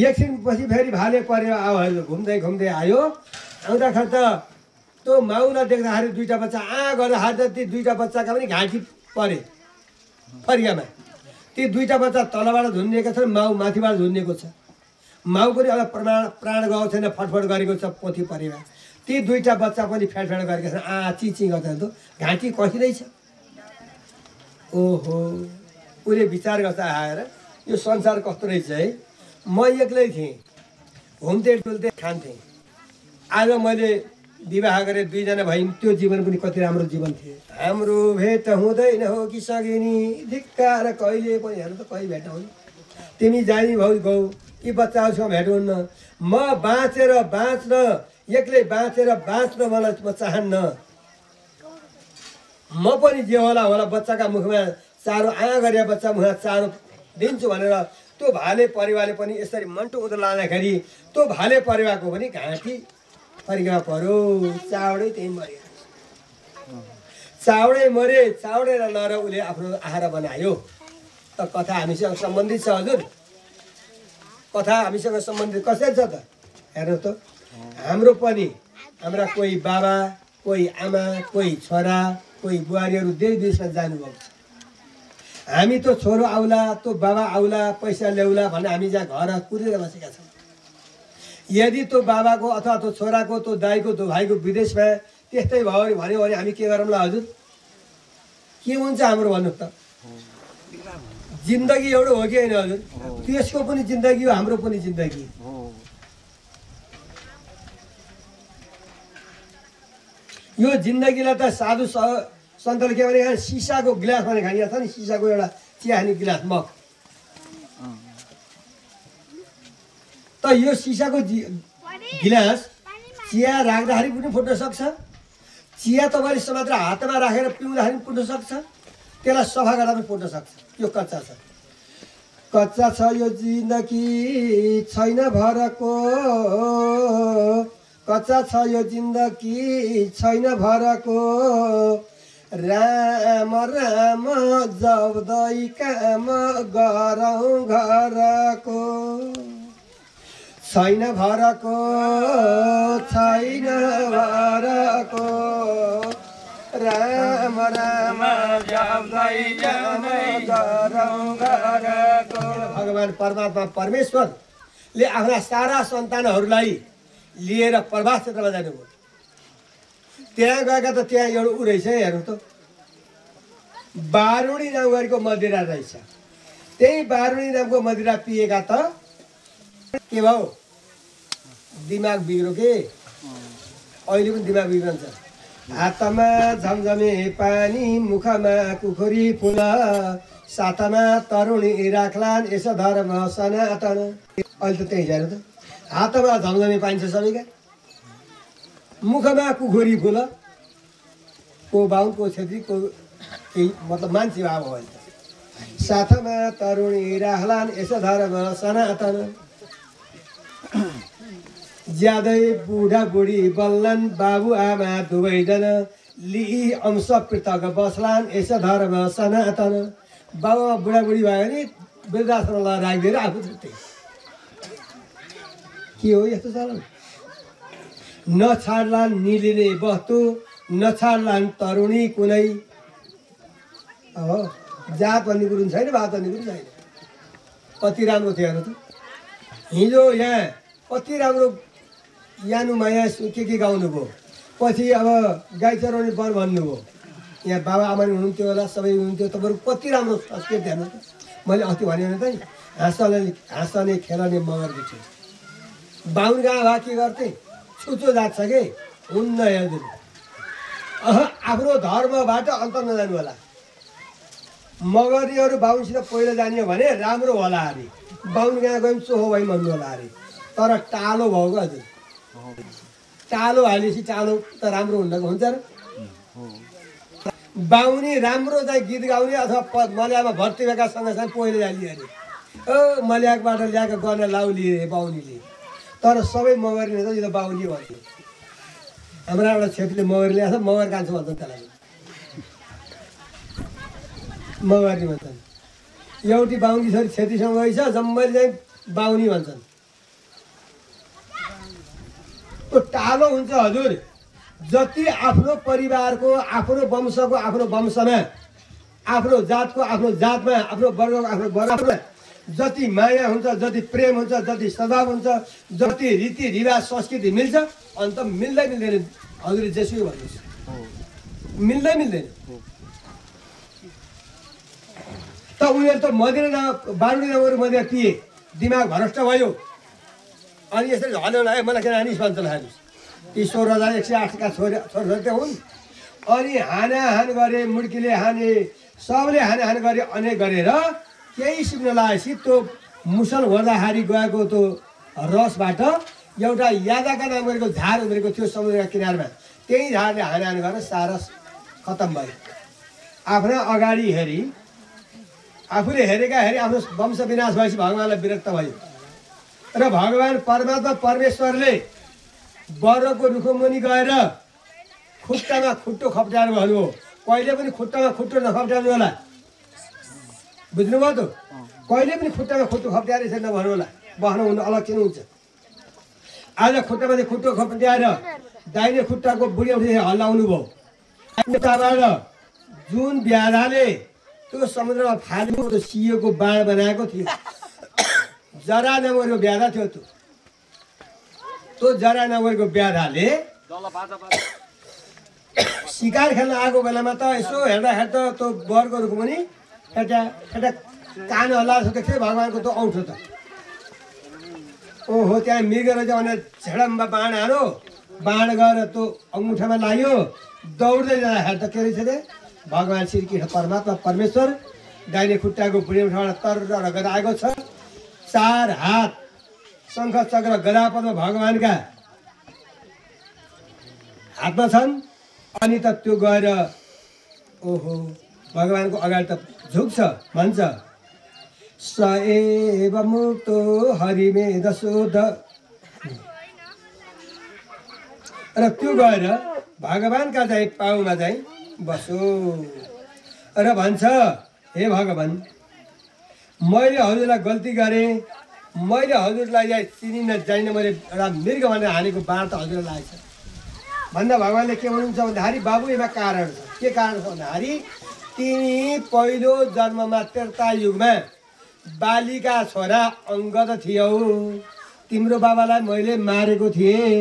एकछिनपछि फेरि भाले परेर आयो, घुम्दै घुम्दै आयो। आउँदाखेरि त त्यो माउलाई देख्दाखेरि दुईवटा बच्चा गर्दाखेरि त ती दुईवटा बच्चाका पनि घाँटी परे फरिकामा। ती दुईवटा बच्चा तलबाट झुन्डिएका छन्, माउ माथिबाट झुन्डिएको छ। माउ पनि अब प्राण गएको छैन, फटफट गरेको छ पोथी परेवा। ती दुईवटा बच्चा पनि फ्याटफ्याट गरेका छन्, चिची गर्छन्। त घाँटी कसिँदै छ। ओहो, उसले विचार गर्छ आएर यो संसार कस्तो रहेछ है। म एक्लै थिएँ, घुम्दै डुल्दै खान्थेँ। आज मैले विवाह गरेँ, दुईजना भयौँ। त्यो जीवन पनि कति राम्रो जीवन थियो। हाम्रो भेट हुँदैन हो कि सगिनी, धिक्कार कहिले पनि। हेर्नु त कहिले भेट हुनु, तिमी जानी भाउ गौ, यी बच्चाहरूसँग भेट हुन्न। म बाँचेर बाँच्न, एक्लै बाँचेर बाँच्न मलाई म चाहन्न। म पनि जे होला होला बच्चाका मुखमा चारो, आँखा गरेर बच्चा मुखमा चारो दिन्छु भनेर त्यो भाले परेवाले पनि यसरी मन्टो उदो लाँदाखेरि त्यो भाले परेवाको पनि घाँटी फरिकामा पर्यो। चाउडै त्यही मऱ्यो। चाउडै मरे, चाउडै नर उसले आफ्नो आहारा बनायो। त कथा हामीसँग सम्बन्धित छ हजुर कथा हामीसँग सम्बन्धित कसरी छ त हेर्नुहोस् त हाम्रो पनि हाम्रा कोही बाबा कोही आमा कोही छोरा कोही बुहारीहरू देश विदेशमा जानुभएको छ हामी त छोरो आउला त्यो बाबा आउला पैसा ल्याउला भनेर हामी जहाँ घर कुरेर बसेका छौँ यदि त्यो बाबाको अथवा त्यो छोराको त्यो दाइको त्यो भाइको विदेशमा त्यस्तै भयो भन्यो भने हामी के गरौँला हजुर के हुन्छ हाम्रो भन्नुहोस् त जिन्दगी एउटा हो कि होइन हजुर त्यसको पनि जिन्दगी हो हाम्रो पनि जिन्दगी यो जिन्दगीलाई त साधु सन्तले के भने सिसाको गिलास भने खानिएको छ नि सिसाको एउटा चिया खाने गिलास मग त यो सिसाको गिलास चिया राख्दाखेरि पनि फुट्न सक्छ चिया तपाईँले मात्र हातमा राखेर पिउँदाखेरि पनि फुट्न सक्छ त्यसलाई सफा गर्दा पनि फुट्न सक्छ यो कच्चा छ यो जिन्दगी छैन भरको कच्चा छ यो जिन्दगी छैन भरको राम राम जब्दै काम गरौँ घरको छैन भरको राम राम जब्दै काम गरौँ घरको भगवान परमात्मा परमेश्वरले आफ्ना सारा सन्तानहरूलाई लिएर प्रवास क्षेत्रमा जानुभयो त्यहाँ गएका त त्यहाँ एउटा ऊ रहेछ हेर्नु त बारुणी नाम गरेको मदिरा रहेछ त्यही बारुणी नामको मदिरा पिएका त के भयो दिमाग बिग्रो के अहिले पनि दिमाग बिग्रन्छ हातमा झमझमे पानी मुखमा कुखुरी फुल साथमा तरुणी राख्लान् यसो धर्म सनातन अहिले त त्यही हेर्नु त हातमा झमझमे पाइन्छ सबैका मुखमा कुखुरी फुल को बाहुन को छेत्री को केही मतलब मान्छे भाव हो अहिले साथमा तरुणी राख्लान् यसो धर्म सनातन ज्यादै बुढा बुढी बल्लान् बाबु आमा दुवैजना लिई अंश पृथक बस्लान् यसो धर्म सनातन बाबुमा बुढाबुढी भयो भने वृद्धाश्रमलाई राखिदिएर आफू छुट्टै के हो यस्तो चलन नछाड्लान् निलिने वस्तु नछाड्लान् तरुणी कुनै हो जात भन्ने कुरो छैन भात भन्ने कुरो छैन कति राम्रो थियो हेर्नु त हिजो यहाँ कति राम्रो यानुमा यहाँ के गाउनु भयो पछि अब गाई चराउने वर भन्नुभयो यहाँ बाबा आमा हुनुहुन्थ्यो होला सबै हुनुहुन्थ्यो तपाईँहरू कति राम्रो संस्कृत हेर्नु त मैले अस्ति भने त नि हाँस्ने खेलाउने मगर देख्छु बाहुन गाँ भए के गर्थे छुचो जात छ कि हुन्न हेर्दैन आफ्नो धर्मबाट अन्त नजानु होला मगरीहरू बाहुनसित पहिलो जाने हो भने राम्रो होला अरे बाहुन गाँ गयौँ चोहो भइ भन्नु होला अरे तर टालो भयो क्या हजुर टालो हालेपछि टालो त राम्रो हुन्छ र बाहुनी राम्रो चाहिँ गीत गाउने अथवा मल्यामा भर्ती भएका सँगसँगै पहिलो जाने अरे मल्याकबाट ल्याएको गर्न लाउली अरे बाहुनीले तर सबै मगरीले त यो त बाहुनी भन्थ्यो हाम्रा एउटा छेत्रीले मगरी ल्याएको छ मगर कान्छ भन्छन् त्यसलाई मगरी भन्छन् एउटी बाहुनी छोरी छेत्रीसँग गइछ जम्मैले चाहिँ बाहुनी भन्छन् त्यो टालो हुन्छ हजुर जति आफ्नो परिवारको आफ्नो वंशको आफ्नो वंशमा आफ्नो जातको आफ्नो जातमा आफ्नो वर्गको आफ्नो वर्गमा जति माया हुन्छ जति प्रेम हुन्छ जति सद्भाव हुन्छ जति रीतिरिवाज संस्कृति मिल्छ अन्त मिल्दै मिल्दैन हजुरले जेसुकै भन्नुहोस् मिल्दै मिल्दैन त उनीहरू त मदिरा बारुणी नगरी मदिरा पिए दिमाग भ्रष्ट भयो अनि यसरी झल्यो है मलाई किन हानिस् भन्छ हानिस् ती 16,108 छोराछोरी हुन् अनि हानाहान गरे मुड्कीले हाने सबले हानाहान गरे अनेक गरेर केही सिक्न लागेपछि त्यो मुसल गर्दाखेरि गएको त्यो रसबाट एउटा यादाका नाम गरेको झार उम्रेको थियो समुद्रका किनारमा त्यही झारले हानाहान गरेर सारा खतम भयो आफ्ना अगाडि हेरी आफूले हेरेका हेरी आफ्नो वंश विनाश भएपछि भगवान्लाई विरक्त भयो र भगवान परमात्मा परमेश्वरले बरको रुखमुनि गएर खुट्टामा खुट्टो खप्टाएर भन्नुभयो कहिले पनि खुट्टामा खुट्टो नखप्टाउनु होला बुझ्नुभयो त कहिले पनि खुट्टामा खुट्टो खप्ट्याएर यसरी नभन्नु होला बस्न हुनु अलग किन हुन्छ आज खुट्टामाथि खुट्टो खप्ट्याएर दाहिने खुट्टाको बुढी उठेर हल्लाउनु भयो जुन ब्याधाले त्यो समुद्रमा फालेको त्यो सियोको बाण बनाएको थियो जरा नगरको ब्याधा थियो त्यो जरा नगरको ब्याधाले शिकार खेल्न आएको बेलामा त यसो हेर्दा त्यो बरको रुख पनि एउटा कान हल्लाएर देख्थ्यो भगवान्को त्यो औँठो त ओहो त्यहाँ मृग रहेछ भनेर झेडम्बा बाण हाल्यो बाण गएर त्यो अङ्गुठामा लाग्यो दौड्दै जाँदाखेरि त के रहेछ अरे भगवान् श्रीकृष्ण परमात्मा परमेश्वर दाहिने खुट्टाको बुढी उठाबाट तर गदा आएको छ 4 हात शङ्ख चक्र गदा पद्म भगवान्का हातमा छन् अनि त त्यो गएर ओहो भगवान्को अगाडि त झुक्छ भन्छ स एव मुक्तो हरिमे दशोध र त्यो गएर भगवान्का चाहिँ पाउमा चाहिँ बसो र भन्छ हे भगवान् मैले हजुरलाई गल्ती गरेँ मैले हजुरलाई चिनिन जाइन मैले एउटा मृग भनेर हानेको बाण त हजुरलाई लागेको छ भन्दा भगवान्ले के भन्नुहुन्छ भन्दाखेरि बाबु यसमा कारण छ के कारण छ भन्दाखेरि तिमी पहिलो जन्ममा त्रेता युगमा बालीका छोरा अङ्गद थियौ तिम्रो बाबालाई मैले मारेको थिएँ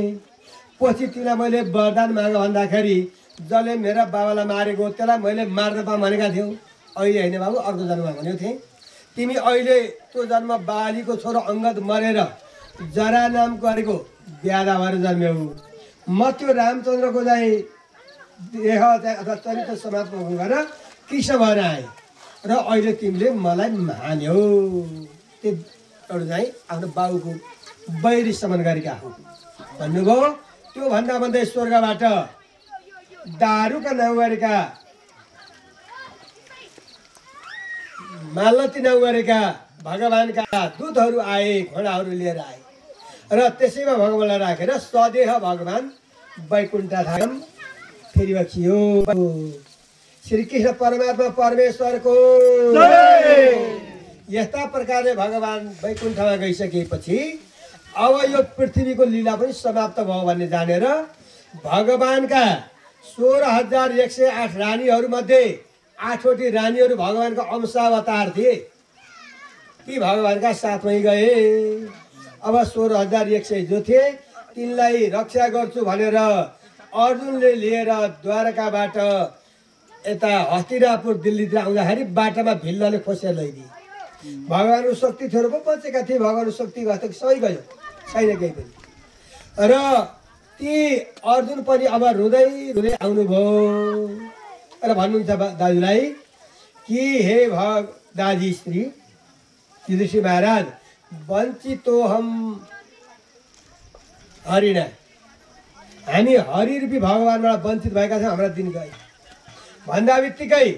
पछि तिमीलाई मैले वरदान माग भन्दाखेरि जसले मेरा बाबालाई मारेको त्यसलाई मैले मार्न पाऊँ भनेका थियौ अहिले होइन बाबु अर्को जन्ममा भनेको थिएँ तिमी अहिले त्यो जन्म बालीको छोरो अङ्गद मरेर जरा नाम गरेको ब्याधा भएर जन्म्यौ म त्यो रामचन्द्रको चाहिँ देह चाहिँ अथवा चरित्र समाप्त गरेर कृष्ण भएर आएँ र अहिले तिमीले मलाई मान्यौ त्यो चाहिँ आफ्नो बाबुको बैरी समन गरेका हौ भन्नुभयो त्यो भन्दा भन्दै स्वर्गबाट दारुका नाउँ गरेका मालती नाउँ गरेका भगवान्का दूतहरू आए घोडाहरू लिएर आए र त्यसैमा भगवान्लाई राखेर सदेह भगवान् वैकुण्ठ धाम फेरि बखियो श्रीकृष्ण परमात्मा परमेश्वरको यस्ता प्रकारले भगवान् वैकुण्ठमा गइसकेपछि अब यो पृथ्वीको लीला पनि समाप्त भयो भन्ने जानेर भगवान्का 16,108 रानीहरूमध्ये 8वटी रानीहरू भगवान्का अंशावतार थिए ती भगवान्का साथमै गए अब 16,100 जो थिए तिनलाई रक्षा गर्छु भनेर अर्जुनले लिएर द्वारकाबाट यता हस्तिनापुर दिल्लीतिर आउँदाखेरि बाटामा भिल्लले खोसेर लैदिए भगवान्को शक्ति थियो र पो बचेका थिए भगवान्को शक्ति गएको सही गयो छैन केही पनि र ती अर्जुन पनि अब रुँदै रुँदै आउनुभयो र भन्नुहुन्छ दाजुलाई कि हे दाजी श्री युधिष्ठिर महाराज वञ्चितो हम हरिणा हामी हरिरूपी भगवान्बाट वञ्चित भएका छौँ हाम्रा दिन गए भन्दा बित्तिकै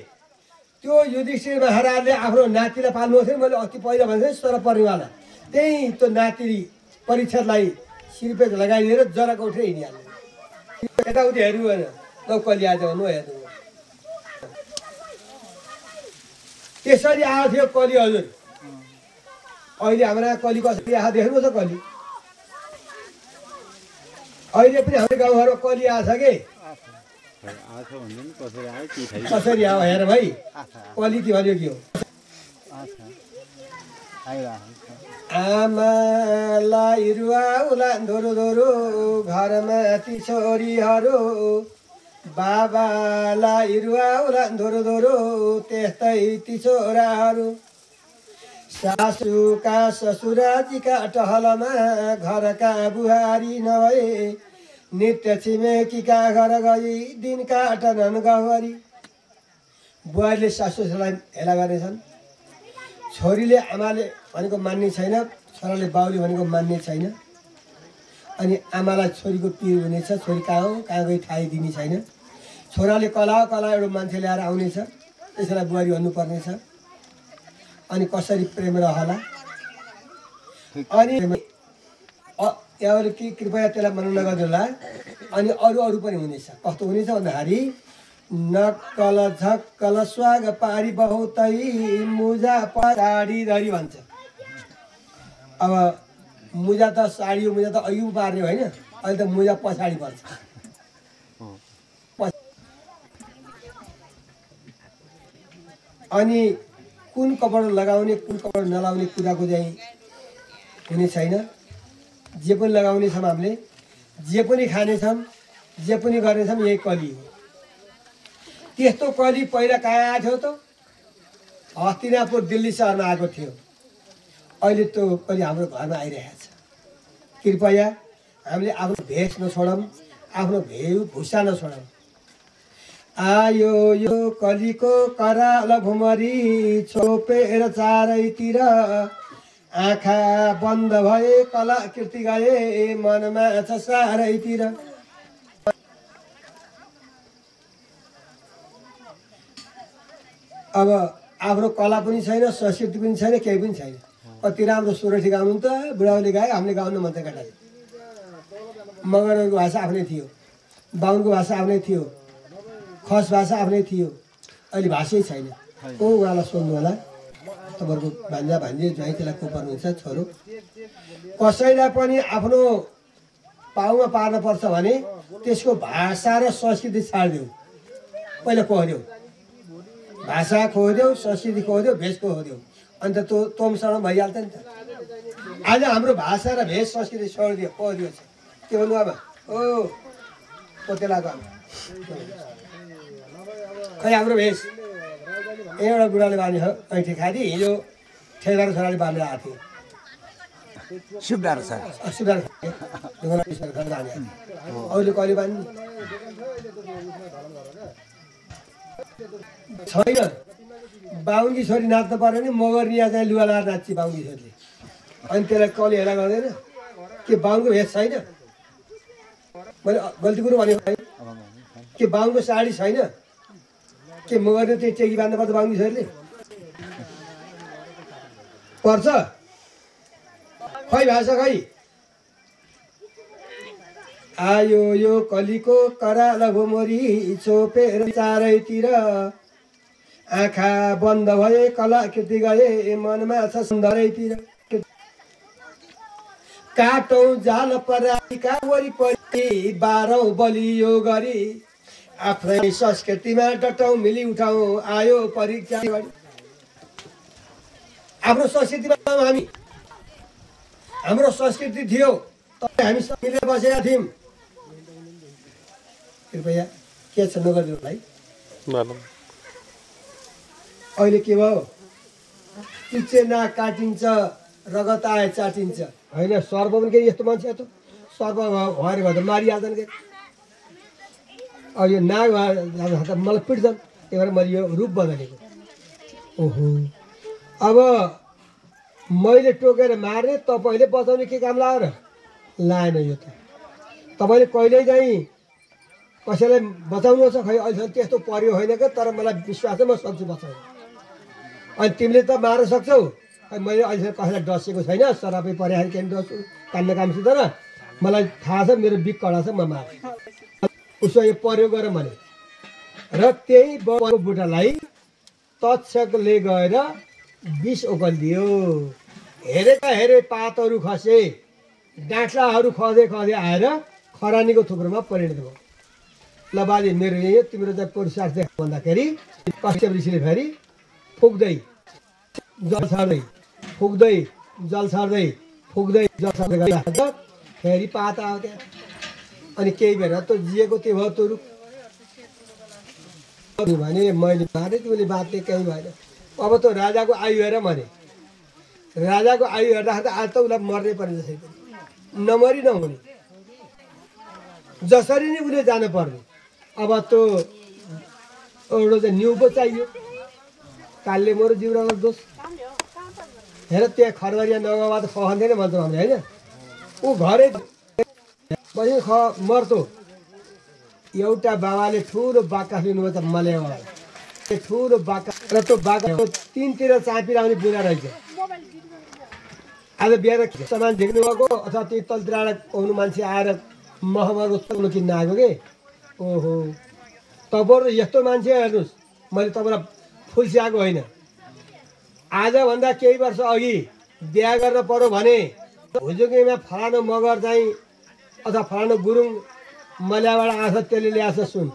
त्यो युधिष्ठिर महाराजले आफ्नो नातिलाई पाल्नु थियो मैले अस्ति पहिला भन्थेँ स्वर पर्नेवाला त्यही त्यो नाति परीक्षालाई सिरपेज लगाइदिएर जराको उठेर हिँडिहाल्नु यताउति हेर्नु भएन नौकली आज भन्नु हेर्नु त्यसरी आएको थियो कली हजुर अहिले हाम्रा कली कसरी आएको देख्नु छ कली अहिले पनि हाम्रो गाउँघरमा कली आएको छ कि कसरी आयो हेर भाइ कली के भन्यो के हो आमालाई रुवाउला धोरो धोरो घरमा ती छोरीहरू बाबालाई रुवाउला धोरो धोरो त्यस्तै ती छोराहरू सासूका ससुराजीका टहलमा घरका बुहारी नभए नित्य छिमेकीका घर गई दिन काटनन् गहरी बुहारीले सासूलाई हेला गर्नेछन् छोरीले आमाले भनेको मान्ने छैन छोराले बाउले भनेको मान्ने छैन अनि आमालाई छोरीको पिर हुनेछ छोरी कहाँ हो कहाँ गई थाहै दिने छैन छोराले कला एउटा मान्छे ल्याएर आउनेछ त्यसलाई बुहारी भन्नुपर्नेछ अनि कसरी प्रेम रहला अनि यहाँले के कृपया त्यसलाई मनन नगर्नुहोला अनि अरू पनि हुनेछ कस्तो हुनेछ भन्दाखेरि नक्कल झक्कल स्वाग पारी बहुतै मुजा पछाडि धरी भन्छ। अब मुजा त साडी हो, मुजा त अघि पार्ने होइन, अहिले त मुजा पछाडि पर्छ। अनि कुन कपडा लगाउने कुन कपडा नलाउने कुराको चाहिँ हुने छैन। जे पनि लगाउने छौँ हामीले, जे पनि खानेछौँ, जे पनि गर्नेछौँ, यही कली हो। त्यस्तो कली पहिला कहाँ आएको थियो त? हस्तिनापुर दिल्ली सहरमा आएको थियो। अहिले त्यो कली हाम्रो घरमा आइरहेको छ। कृपया हामीले आफ्नो भेष नछोडौँ, आफ्नो भुसा नछोडौँ। आयो यो कलीको कराल भुमरी छोपेर चारैतिर, आँखा बन्द भए कलाकृति गए मनमा छ सारैतिर। अब आफ्नो कला पनि छैन, संस्कृति पनि छैन, केही पनि छैन। कति राम्रो सुरठी गाउनु त बुढाउले गाए, हामीले गाउनु मन त केटाले। मगरहरूको भाषा आफ्नै थियो, बाहुनको भाषा आफ्नै थियो, खस भाषा आफ्नै थियो। अहिले भाषै छैन। उहाँलाई सोध्नु होला, तपाईँहरूको भान्जा भान्जी ज्वाइँ त्यसलाई को पर्नुहुन्छ छोरो। कसैलाई पनि आफ्नो पाउमा पार्नुपर्छ भने त्यसको भाषा र संस्कृति छाडिदेऊ। पहिला खोज्यौ, भाषा खोज्यौ, संस्कृति खोज्यौ, भेष खोज्यौ, अन्त त्यो तोमसँग भइहाल्छ नि त। आज हाम्रो भाषा र भेष संस्कृति छोडिदियो, खोज्यो छ। के भन्नु अब? ओ पोतेलाको खै हाम्रो भेष एउटा बुढाले बाँध्यो ऐठी खाँदी, हिजो ठेगारो छोराले बाँधेर आएको थियो। सुब्दारो सर सुब्दारो बाँधे अहिले कहिले बाँध्ने छैन। बाहुनकी छोरी नाच्न पर्यो नि, मगरिया चाहिँ लुगा लगाएर नाच्छ बाहुनकी छोरीले। अनि त्यसलाई कली हेला गर्दैन के? बाहुनको भेष छैन? मैले गल्ती कुरो भनेको है के? बाहुनको साडी छैन के? मगरले त्यो टेकी बाँध्नु पर्छ बाहुनकी छोरीले? पर्छ? खै भाषा खै? आयो यो कलीको कराल भुमरी छोपेर चारैतिर, आँखा बन्द भए कलाकृति गए मनमा छ सुन्दरैतिर। काटौँ जाल पराईका वरिपरि बाह्रौँ बलियो गरी, आफ्नै संस्कृतिमा डटौँ मिली उठाउँ आयो परीक्षा। आफ्नो संस्कृतिमा हामी, हाम्रो संस्कृति थियो, हामी सब मिलेर बसेका थियौँ। कृपया के छ नगरिदिनु भाइ। अहिले के भयो? पिच्छे नाक काटिन्छ, रगत आए चाटिन्छ। होइन सर्प पनि के यस्तो मान्छे त सर्प भएर भयो त मारिहाल्छन् के? अब यो नाग भएर मलाई पिट्छन्, त्यही भएर मैले यो रूप बदलेको। ओहो, अब मैले टोकेर मार्ने, तपाईँले बचाउने के काम लाग्यो र? लाएन यो त। तपाईँले कहिल्यै चाहिँ कसैलाई बचाउनु छ? खै अहिलेसम्म त्यस्तो पर्यो होइन क्या, तर मलाई विश्वास छ म सक्छु बचाउनु। अनि तिमीले त मार्न सक्छौ। मैले अहिलेसम्म कसैलाई डसेको छैन, सरापै परेर केही डस्छु कान्न काम सुत्दैन। मलाई थाहा छ मेरो बिक कडा छ, म मार्छु। उसो यो पर्यो गर भने र त्यही बुढालाई तक्षकले गएर विष ओकलिदियो। हेरेका हेरे पातहरू खसे, डाँठलाहरू खँदै खँदै आएर खरानीको थुप्रोमा परिणत भयो। ल बाजे मेरो यही तिम्रो चाहिँ पुरुषार्थ भन्दाखेरि कश्यप ऋषिले फेरि फुक्दै जल छर्दै फुक्दै जल छर्दै फुक्दै जल छर्दै फेरि पात आयो त्यहाँ। अनि केही बेर त जिएको त्यो भयो त्यो रुख भने मैले मारे, तिमीले बाँच्ने केही भएन। अब त राजाको आयु हेर भने, राजाको आयु हेर्दाखेरि त आज त उसलाई मर्नै पर्ने जसरी पनि, नमरी नहुने जसरी नै उसले जानुपर्ने। अब त्यो एउटा चाहिँ न्यु पो चाहियो, कालले मरो जिउराको दोष। हेर त्यहाँ खरबारिया नगवा त खन्दैन भन्छ हामीले होइन। ऊ घरै बसी मर्तो। एउटा बाबाले ठुलो बाक्का लिनुभयो त मलेवा, ठुलो बाक्का र त्यो बाक्का तिनतिर चापी आउने बुढा रहेछ। आज बिहान सामान झिक्नु भएको अथवा त्यो तलतिर आएर आउनु मान्छे आएर महमाको किन्न आएको के। ओहो तपाईँहरू यस्तो मान्छे हेर्नुहोस्, मैले तपाईँलाई फुल्स्याएको होइन। आजभन्दा केही वर्ष अघि बिहा गर्न पर्यो भने हुजुकीमा फलानु मगर चाहिँ अथवा फलानु गुरुङ मल्याबाट आछ, त्यसले ल्याएछ सुन,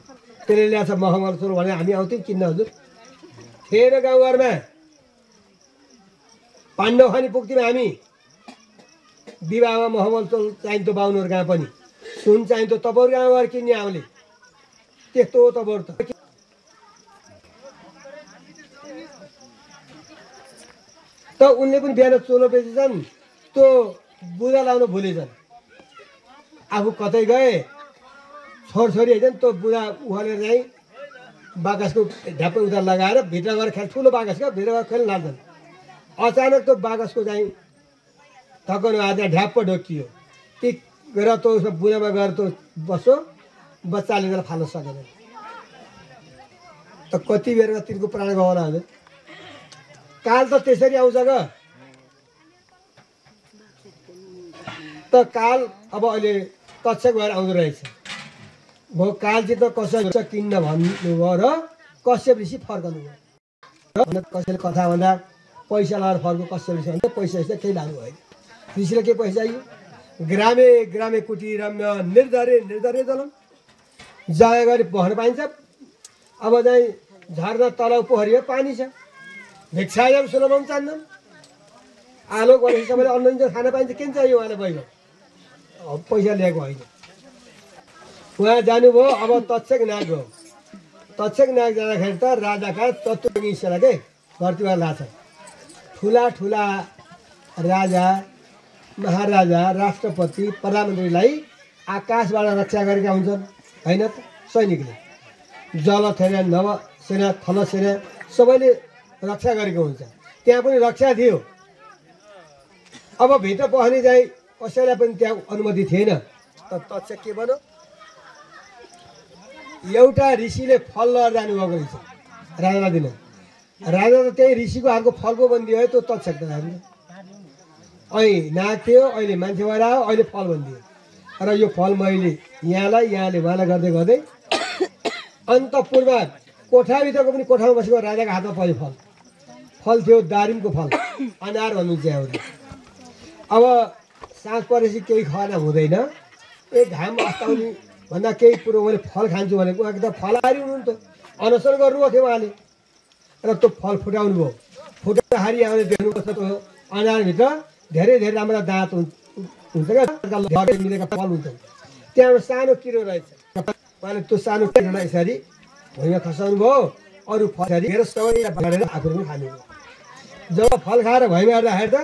त्यसले ल्याएछ मखमल सुन भने हामी आउँथ्यौँ किन्न हजुर? थिएन। गाउँघरमा पाण्डव खानी पुग्थ्यौँ हामी। विवाहमा मखमल चोल चाहिन्थ्यो बाहुनहरू कहाँ पनि, सुन चाहिन्थ्यो। तपाईँहरू कहाँ गएर किन्ने आउने? त्यस्तो हो तपाईँहरू त। त उनले पनि बिहान चोलो बेचेछन्, त्यो बुधा लाउन भुलेछन्। आफू कतै गए छोरछोरी होइन त्यो बुधा उखालेर चाहिँ बाकसको ढ्याप्पै उता लगाएर भित्र गएर खेल, ठुलो बाकसको भित्र गएर खेल्न लाग्छन्। अचानक त्यो बाकसको चाहिँ थकन आज ढ्याप्प ढोकियो। टिक गरेर त्यो उसमा बुधामा गएर त्यो बस्यो, बच्चाले त्यसलाई फाल्न सकेन। त कति बेरमा तिनको प्राण गवाउन हजुर? काल त त्यसरी आउँछ ग। त काल अब अहिले कक्षा गएर आउँदो रहेछ। भयो कालचित कसैले किन्न भन्नुभयो र कश्यप ऋषि फर्कनु भयो। कसैले कथा भन्दा पैसा लगाएर फर्को कश्यप ऋषि भन्दा पैसा यस्तो केही लाग्नु भएन। ऋषिलाई के पैसा चाहियो? ग्रामे ग्रामे कुटी रम्य निर्धरे निर्धरे जलम, जगा गरी बस्न पाइन्छ। अब चाहिँ झर्ना तलाउ पोखरीमा पानी छ, भिक्षायाम सुलभम चाहन्न। आलोक भनेपछि सबैले अन्न खान पाइन्छ, किन चाहियो उहाँलाई वैभव? पैसा ल्याएको होइन। उहाँ जानुभयो। अब तक्षक नाग गयो। तक्षक नाग जाँदाखेरि त राजाका चतुर्वेदीलाई के घरतिर लाग्छ। ठुला ठुला राजा, महाराजा, राष्ट्रपति, प्रधानमन्त्रीलाई आकाशबाट रक्षा गरेका हुन्छन् होइन त? सैनिकले जलसेना, नवसेना, थलसेना सबैले रक्षा गरेको हुन्छ। त्यहाँ पनि रक्षा थियो। अब भित्र पस्ने चाहिँ कसैलाई पनि त्यहाँ अनुमति थिएन। तक्षक के भन्यो? एउटा ऋषिले फल लिएर जानुभएको रहेछ राजालाई दिन। राजा त त्यही ऋषिको हातको फल पो बनिदियो है। त्यो तक्षक त अहिले नाग थियो, अहिले मान्छे भएर आयो, अहिले फल बनिदियो। र यो फल मैले यहाँलाई, यहाँले उहाँलाई गर्दै गर्दै अन्तपुरमा कोठाभित्रको पनि कोठामा बसेको राजाको हातमा पर्यो फल। फल थियो दारिमको फल, अनार भन्नुहुन्छ यहाँहरू। अब साँझ परेपछि केही खाना हुँदैन। एक घाम अस्ताउने भन्दा केही कुरो मैले फल खान्छु भनेको उहाँको त फलहारी हुनुहुन्थ्यो, अनसन गर्नुभएको थियो उहाँले। र त्यो फल फुटाउनु भयो। फुटाउँदाखेरि यहाँले देख्नुपर्छ त्यो अनारभित्र धेरै धेरै राम्रा दाँत हुन्छ क्या, मिलेका फल हुन्छ। त्यहाँबाट सानो किरो रहेछ। उहाँले त्यो सानो किरोलाई यसरी भुइँमा खसाउनु भयो। अरू फल हेरेर सबै गरेर आफूले पनि खानुभयो। जब फल खाएर भुइँमा हेर्दाखेरि त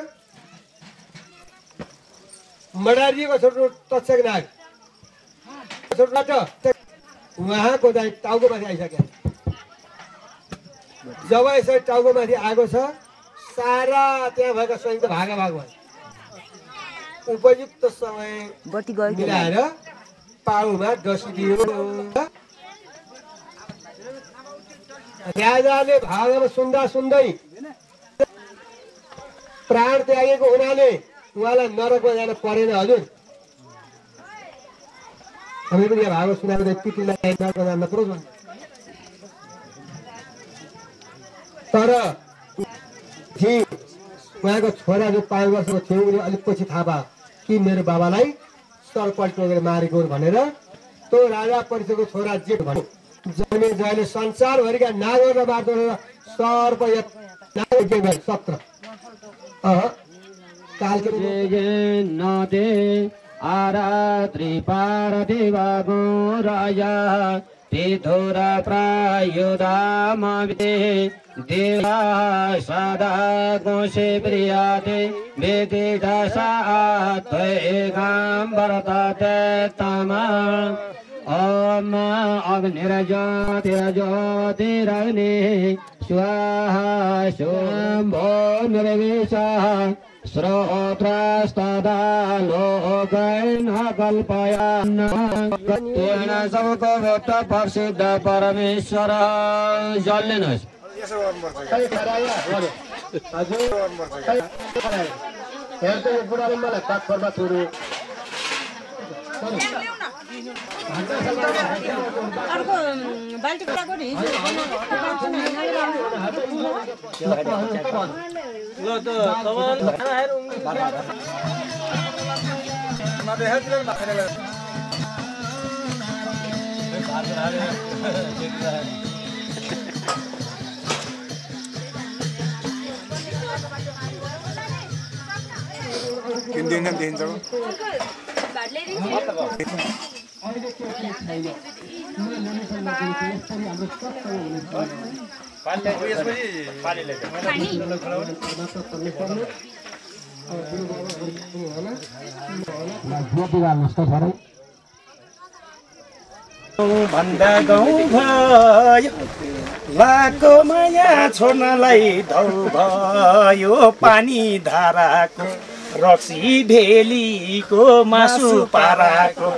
मडारिएको छोटो तक्षक नाग उहाँको चाहिँ टाउकोमाथि आइसक्यो। जब यसरी टाउकोमाथि आएको छ, सारा त्यहाँ भएका सैनिक भागा भाग भयो। उपयुक्त समय मिलाएर पाउमा डसिदियो। राजाले भागमा सुन्दा सुन्दै प्राण त्यागेको हुनाले उहाँलाई नरकमा जान परेन हजुर। हामी पनि यहाँ भागवत सुनाएको पितृलाई नरकमा जान नपरोस्। तर उहाँको छोरा जो 5 वर्षको थियो उनी अलिक पछि थाहा पायो कि मेरो बाबालाई सर्पले टोकेर मारेको भनेर। त्यो राजा परिषदको छोरा जेठ भन्यो। जने जयले संसारभरिका नागहरूलाई मार्दो सर्प सत्र कालको नदे आरात्रि पारदेवा गो राजा तीर्थोरा प्रायुधामविते देवा सदा गोसे प्रियाते वेदिता सात्वैकां वर्तते तमा ओम अग्निर्ज्योतिर्ज्योतिरग्नि स्वाहा शम्भो निर्विशः श्रोत्रस्तदा लोकैन कल्पयन् तेन सबको भक्त प्रसिद्ध परमेश्वर जल्लिनुहोस्। हेर्दै बुढाले मलाई पात पर्दा छोड्यो। अर्को बाल्टी कुराको नि ल त तवन खाना हेर माथि हेर्दै माथि किन दिन्छ भन्दा गाउँ भयो लाको माया छोड्नलाई धौ भयो पानी धाराको रक्सी भेलीको मासु पाराको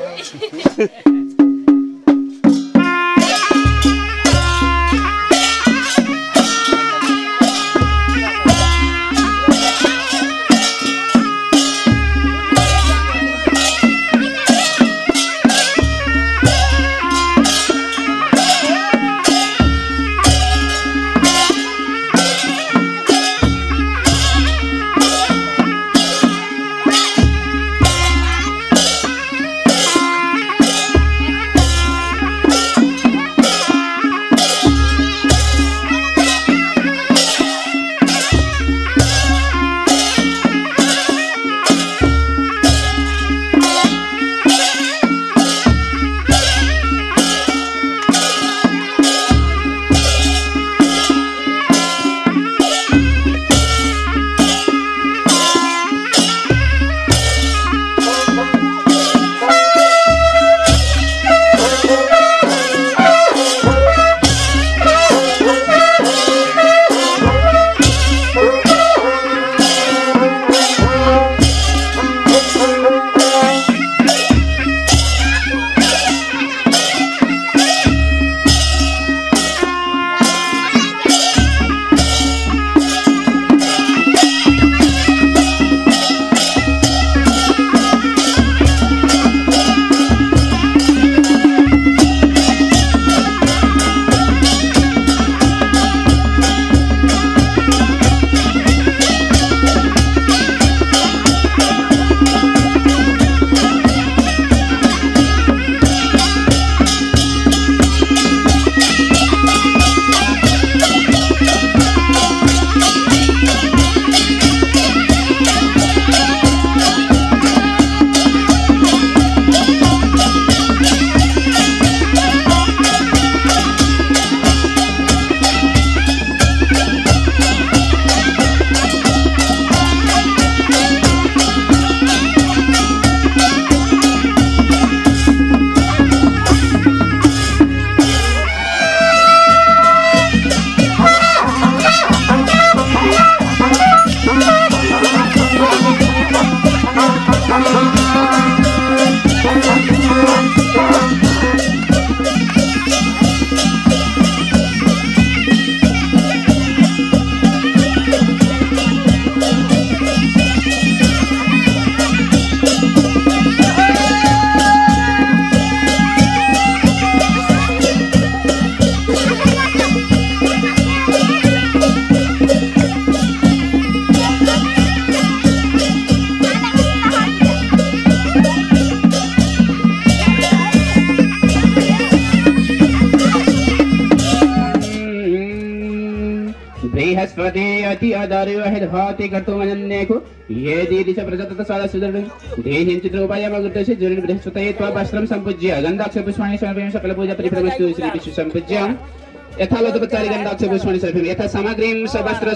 बृहस्पति अति अदार्य भाति कर्तुमजन्येको ये दीदिश प्रजतत सादा सुदर्दं देहिं चित्रोपायमगुतस्य जुलिन बृहस्पतये त्वाश्रम संपूज्य गन्धाक्ष पुष्पाणि समर्पयामि सकल पूजा परिप्रमस्तु श्री विष्णु संपूज्य यथावतपचारि गन्धाक्ष पुष्पाणि समर्पयामि यथा सामग्रीं सवस्त्र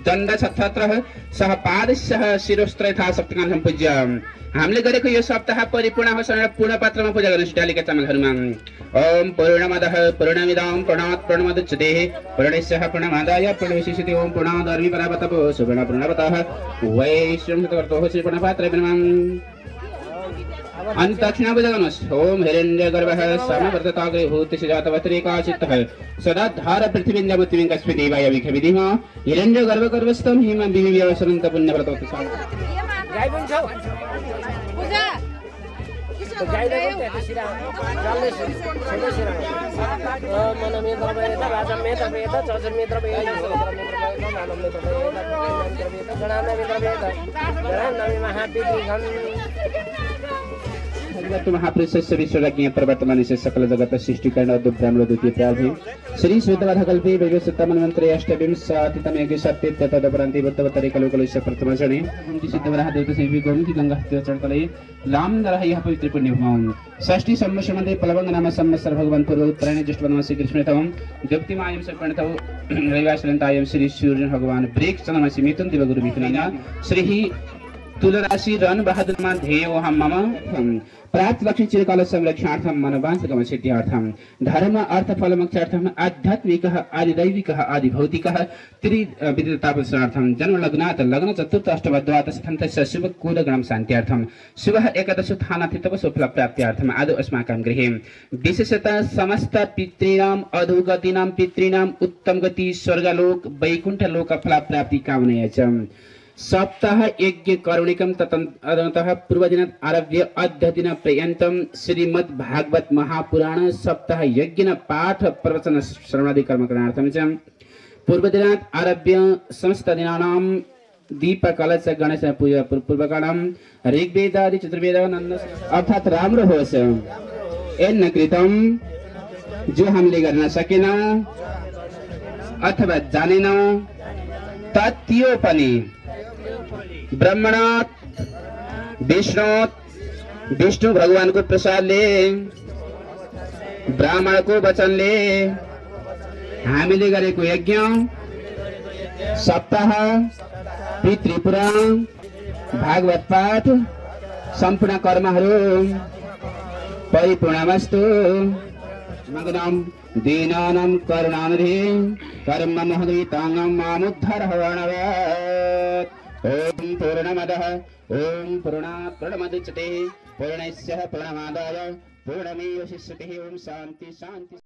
दण्ड छत्रः सह पादस्य शिरोस्त्र यथा सप्तकान संपूज्य हामीले गरेको यो सप्ताह परिपूर्ण होस् भनेर पूर्ण पात्रमा पूजा गर्नु डालीका चामलहरुमा ओम पूर्णमदः पूर्णमिदं पूर्णात् पूर्णमुदच्यते पूर्णस्य पूर्णमादाय पूर्णमेवावशिष्यते ओम पूर्णादर्मि परावतपो सुवर्ण पूर्णवतः वैश्वंसतवर्तोः श्री पूर्णपात्रे ब्रह्मं अंतक्षिणा पूजा गर्नुहोस् ओम हिरण्यगर्भः समवर्तताग्रे भूतिस्य जातवत्रेकाचित्तः सदा धार पृथ्वीन्द्रमुत्तिं कस्मै देवाय विखविधिः हिरण्यगर्भगर्भस्थं हिमं विविव्यवसरन्त पुण्यव्रतवत् महापुरुषस्य विश्वज्ञ प्रवर्तमान सकल जगत सृष्टिकर्ण अद्भुत ब्रह्म द्वितीय प्रार्थी श्री शुद्धवाधकल्पे वैवस्वतमन्वन्त्रे अष्टविंशतितमे यज्ञ सत्ये तदपरान्ति वृत्तवतरे कलु कलुष्य प्रथमचरणे सिद्धवराह देवता सेवी गोमती गंगा चरणतले लाम नरहयः पवित्र पुण्य भवन् षष्ठी संवत्सर मध्ये प्लवंग नाम संवत्सर भगवान पूर्व उत्तरायण ज्येष्ठ मासी कृष्णतम द्युक्तिमायं सर्पणतौ रविवासरन्तायं श्री सूर्य भगवान ब्रेक चन्द्रमासी मिथुन दिव गुरु मिथुनना श्री तुलराशि रन बहादुरमा ध्येयो हम मम प्राप्त लक्ष्मी चिरकाल संरक्षणार्थम मनवांसगम सिद्ध्यार्थम धर्म अर्थ फल मोक्षार्थम आध्यात्मिकः आदि दैविकः आदि भौतिकः त्रिविधतापसार्थम जन्म लग्नात् लग्न चतुर्थ अष्टमद्वादश सन्तस्य शुभ कुलगणं शान्त्यार्थम शुभः एकादश थानाथितव सुफल प्राप्त्यार्थम आदौ अस्माकं गृहे विशेषतः समस्त पितॄणाम् अधोगतीनां पितॄणाम् उत्तम गति स्वर्गलोक वैकुण्ठ लोक फल प्राप्ति कामनया च सप्ताह यज्ञ करुणिकं ततः पूर्वदिनात् आरभ्य अद्य दिन पर्यन्तं श्रीमद् भागवत महापुराण सप्ताह यज्ञ पाठ प्रवचन श्रवणादि कर्मकरणार्थं च पूर्वदिनात् आरभ्य समस्त दिनानां दीपकलश गणेश पूजा पूर्वकालं ऋग्वेद आदि चतुर्वेद अर्थात राम्रो होस् एन्न कृतं जो हामीले गर्न सकेन अथवा जानेन तत्यो पनि ब्रह्मणात् विष्णु भगवान को प्रसादले ब्राह्मण को वचनले हामीले गरेको यज्ञ सप्ताह पितृपुराण भागवत पाठ सम्पूर्ण कर्महरू परिपूर्णमस्तु मग्नं दीनानां करुणानिधि कर्म महदीतांगं मामुद्धर हवणवत् ओम पूर्णमदः ओम पूर्णात् पूर्णमुदच्यते पूर्णस्य पूर्णमादाय पूर्णमेवावशिष्यते ओम शांति शांति।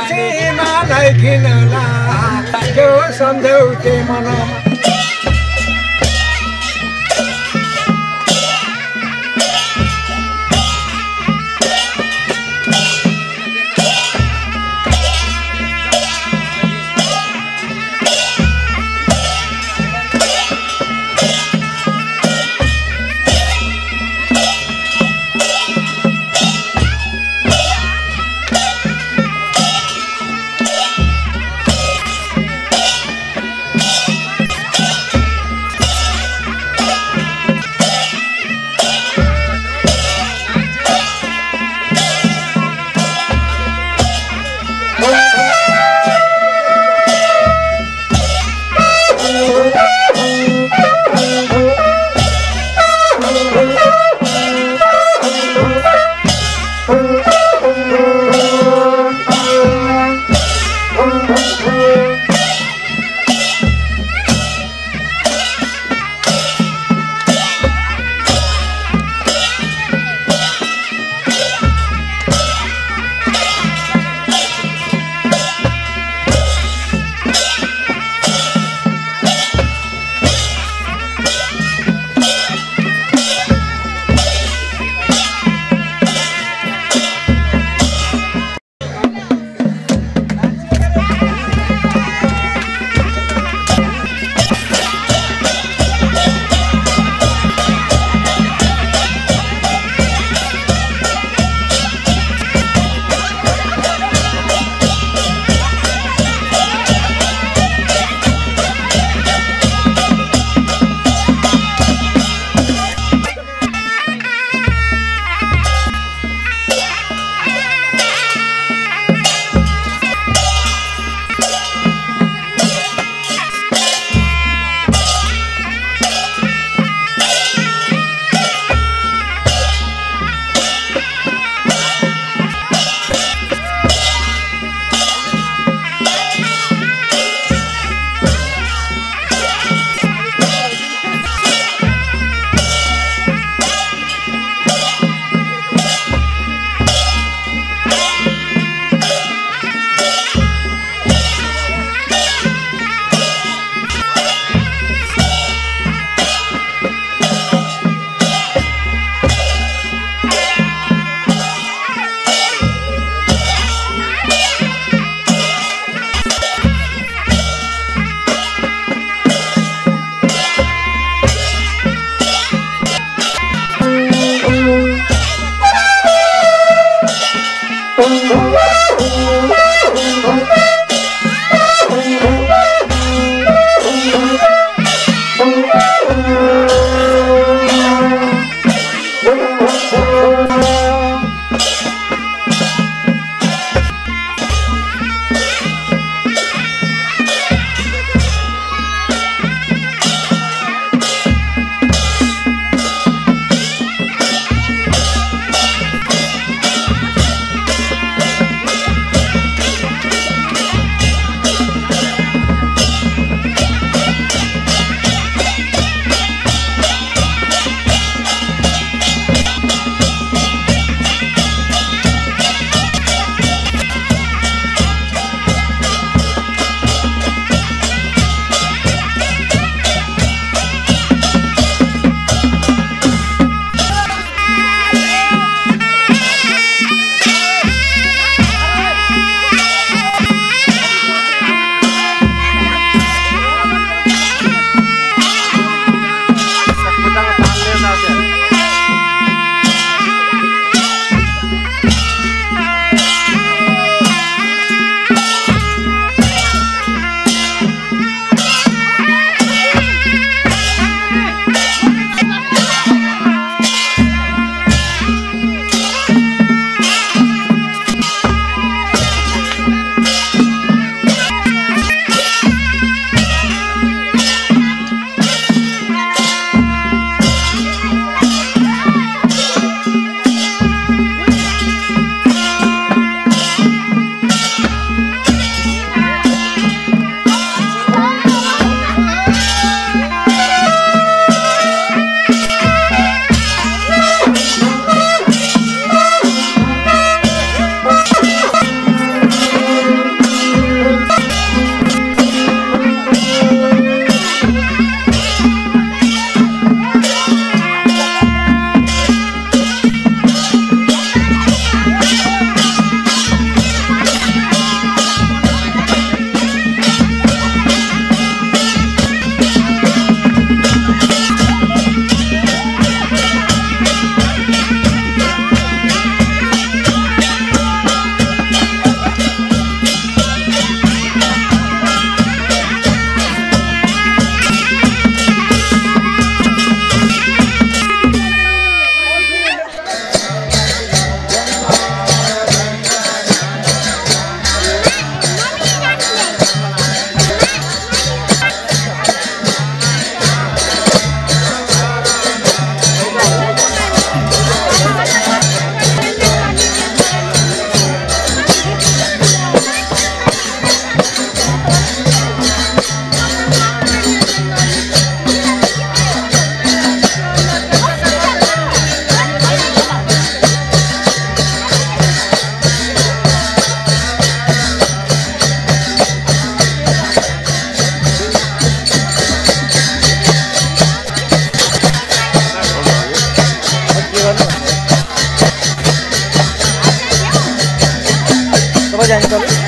छिमालाई किनला त्यो सम्झौते मनमा जाने त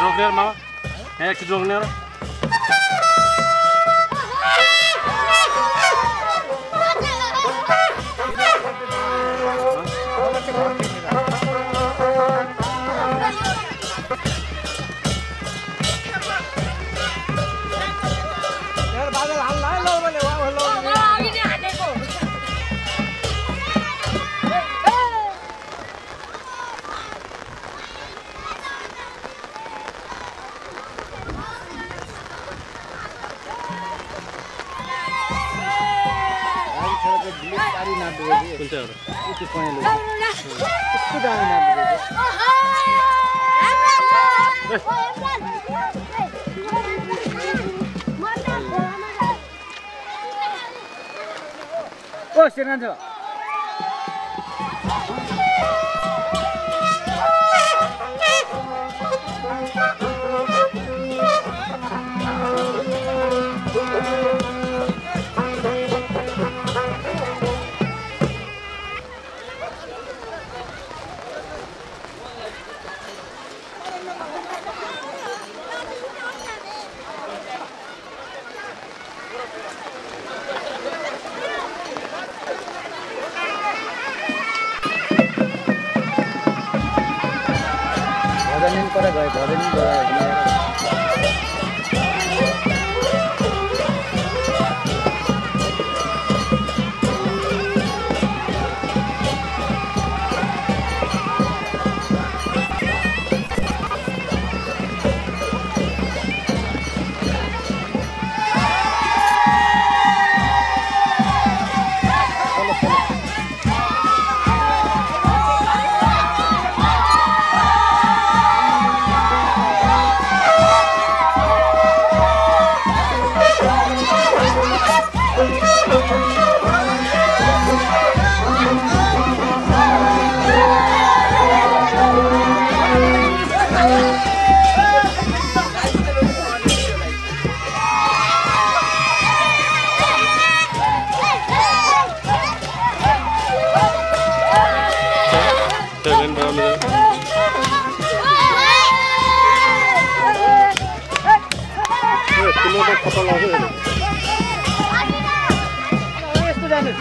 रोक्ने मामा यहाँ एकछिन रोक्ने र ओ श्रीनाथ गरेर गए भजन बजाएर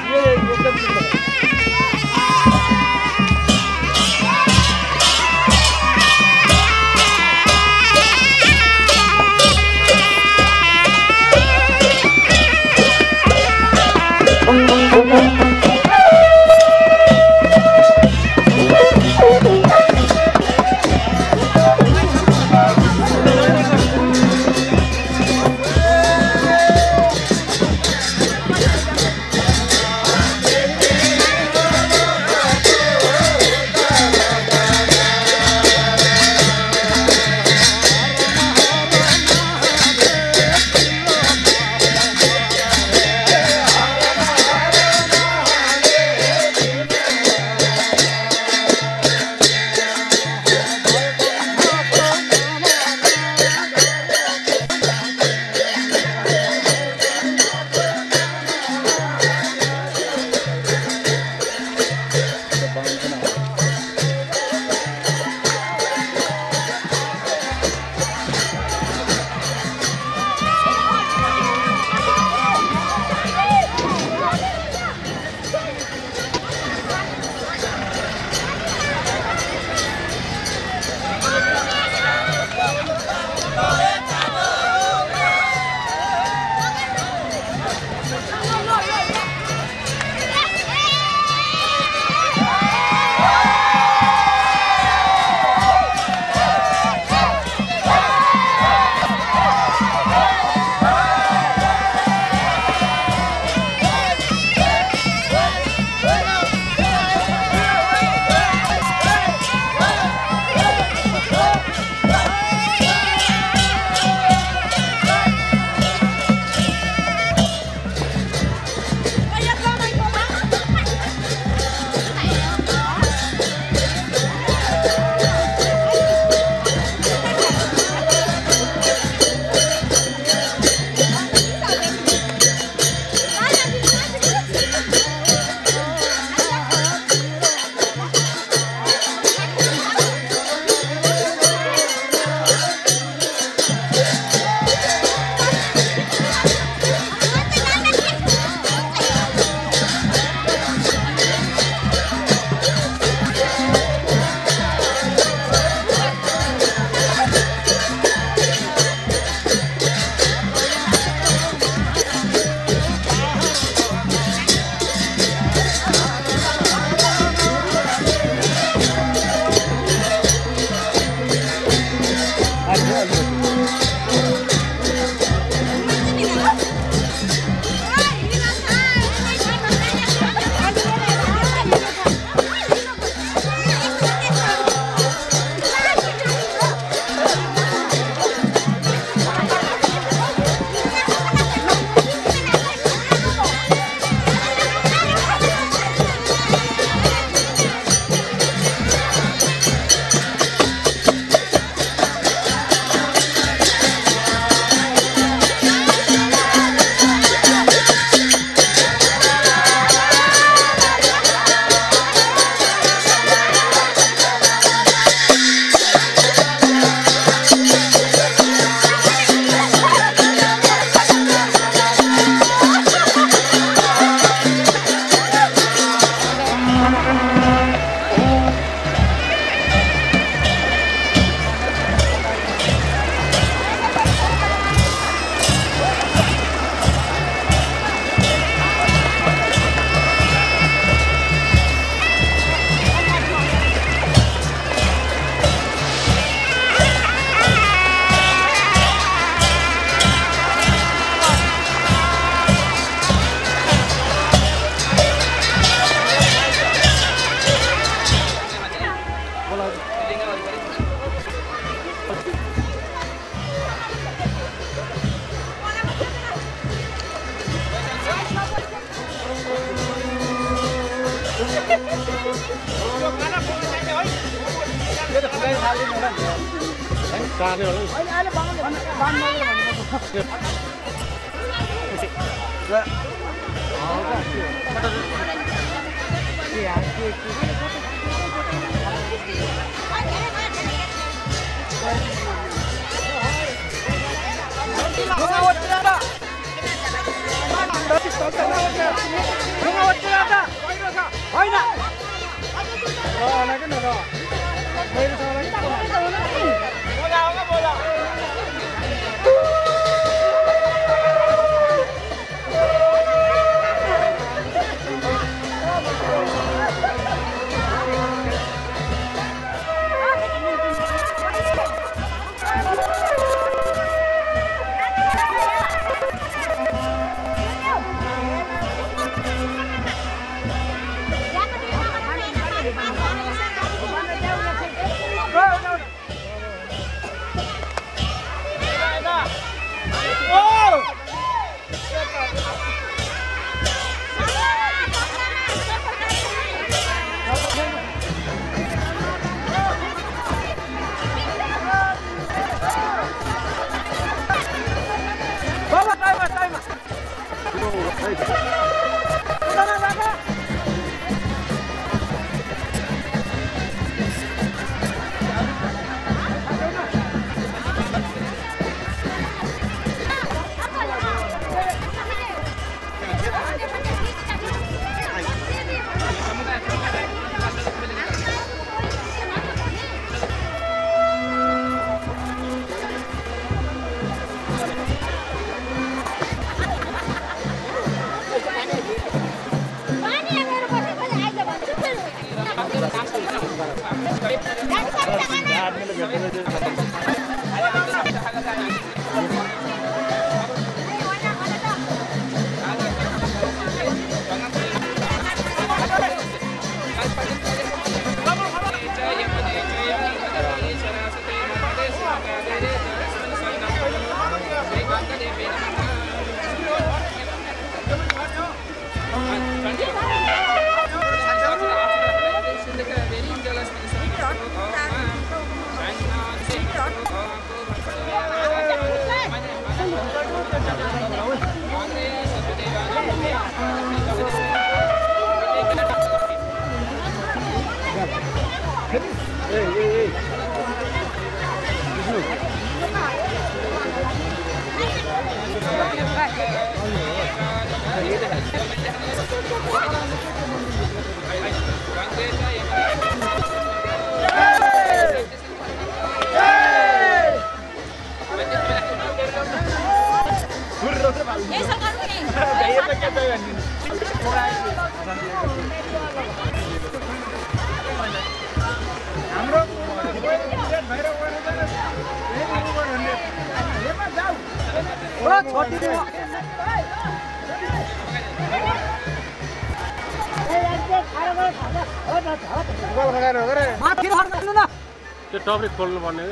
त्यो टपले खोल्नु पर्ने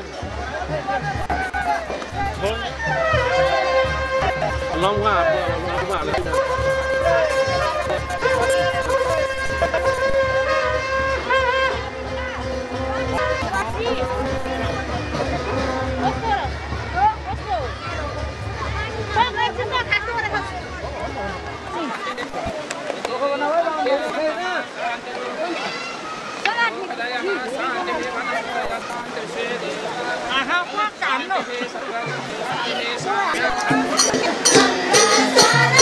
लम्का हाल्नु Hãy subscribe cho kênh Ghiền Mì Gõ để không bỏ lỡ những video hấp dẫn.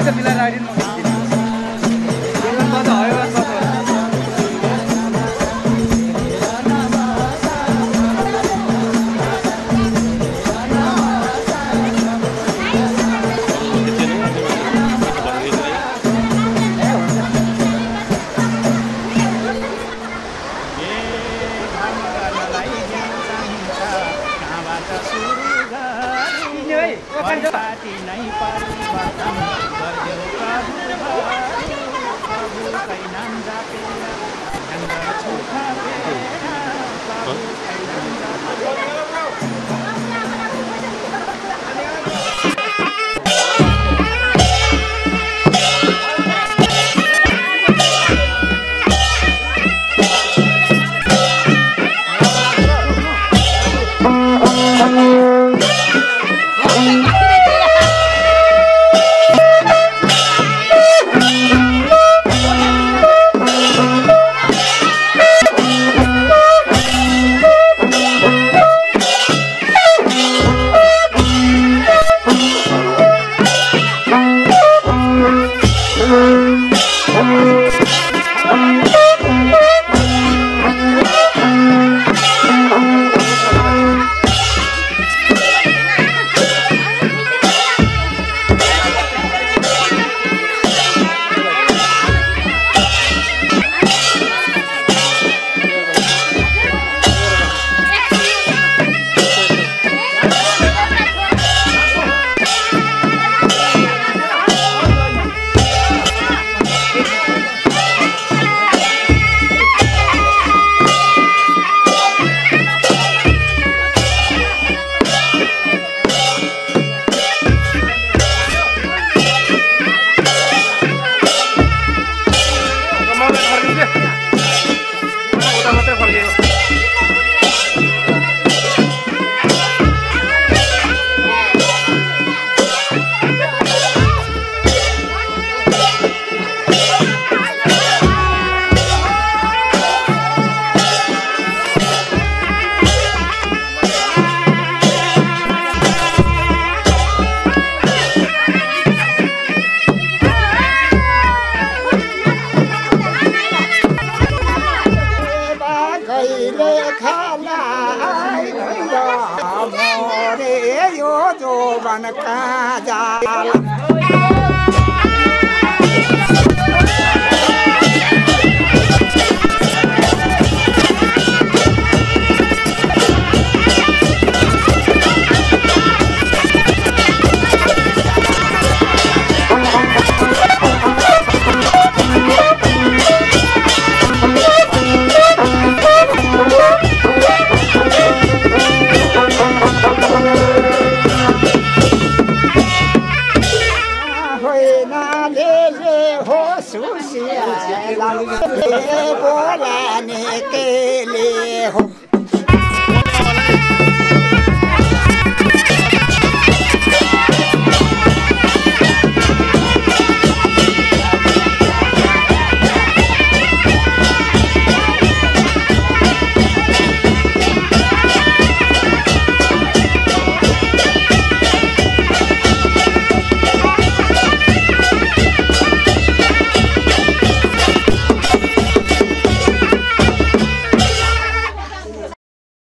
पैसा मिलाएर राखिदिनु बोलाने के लिए हो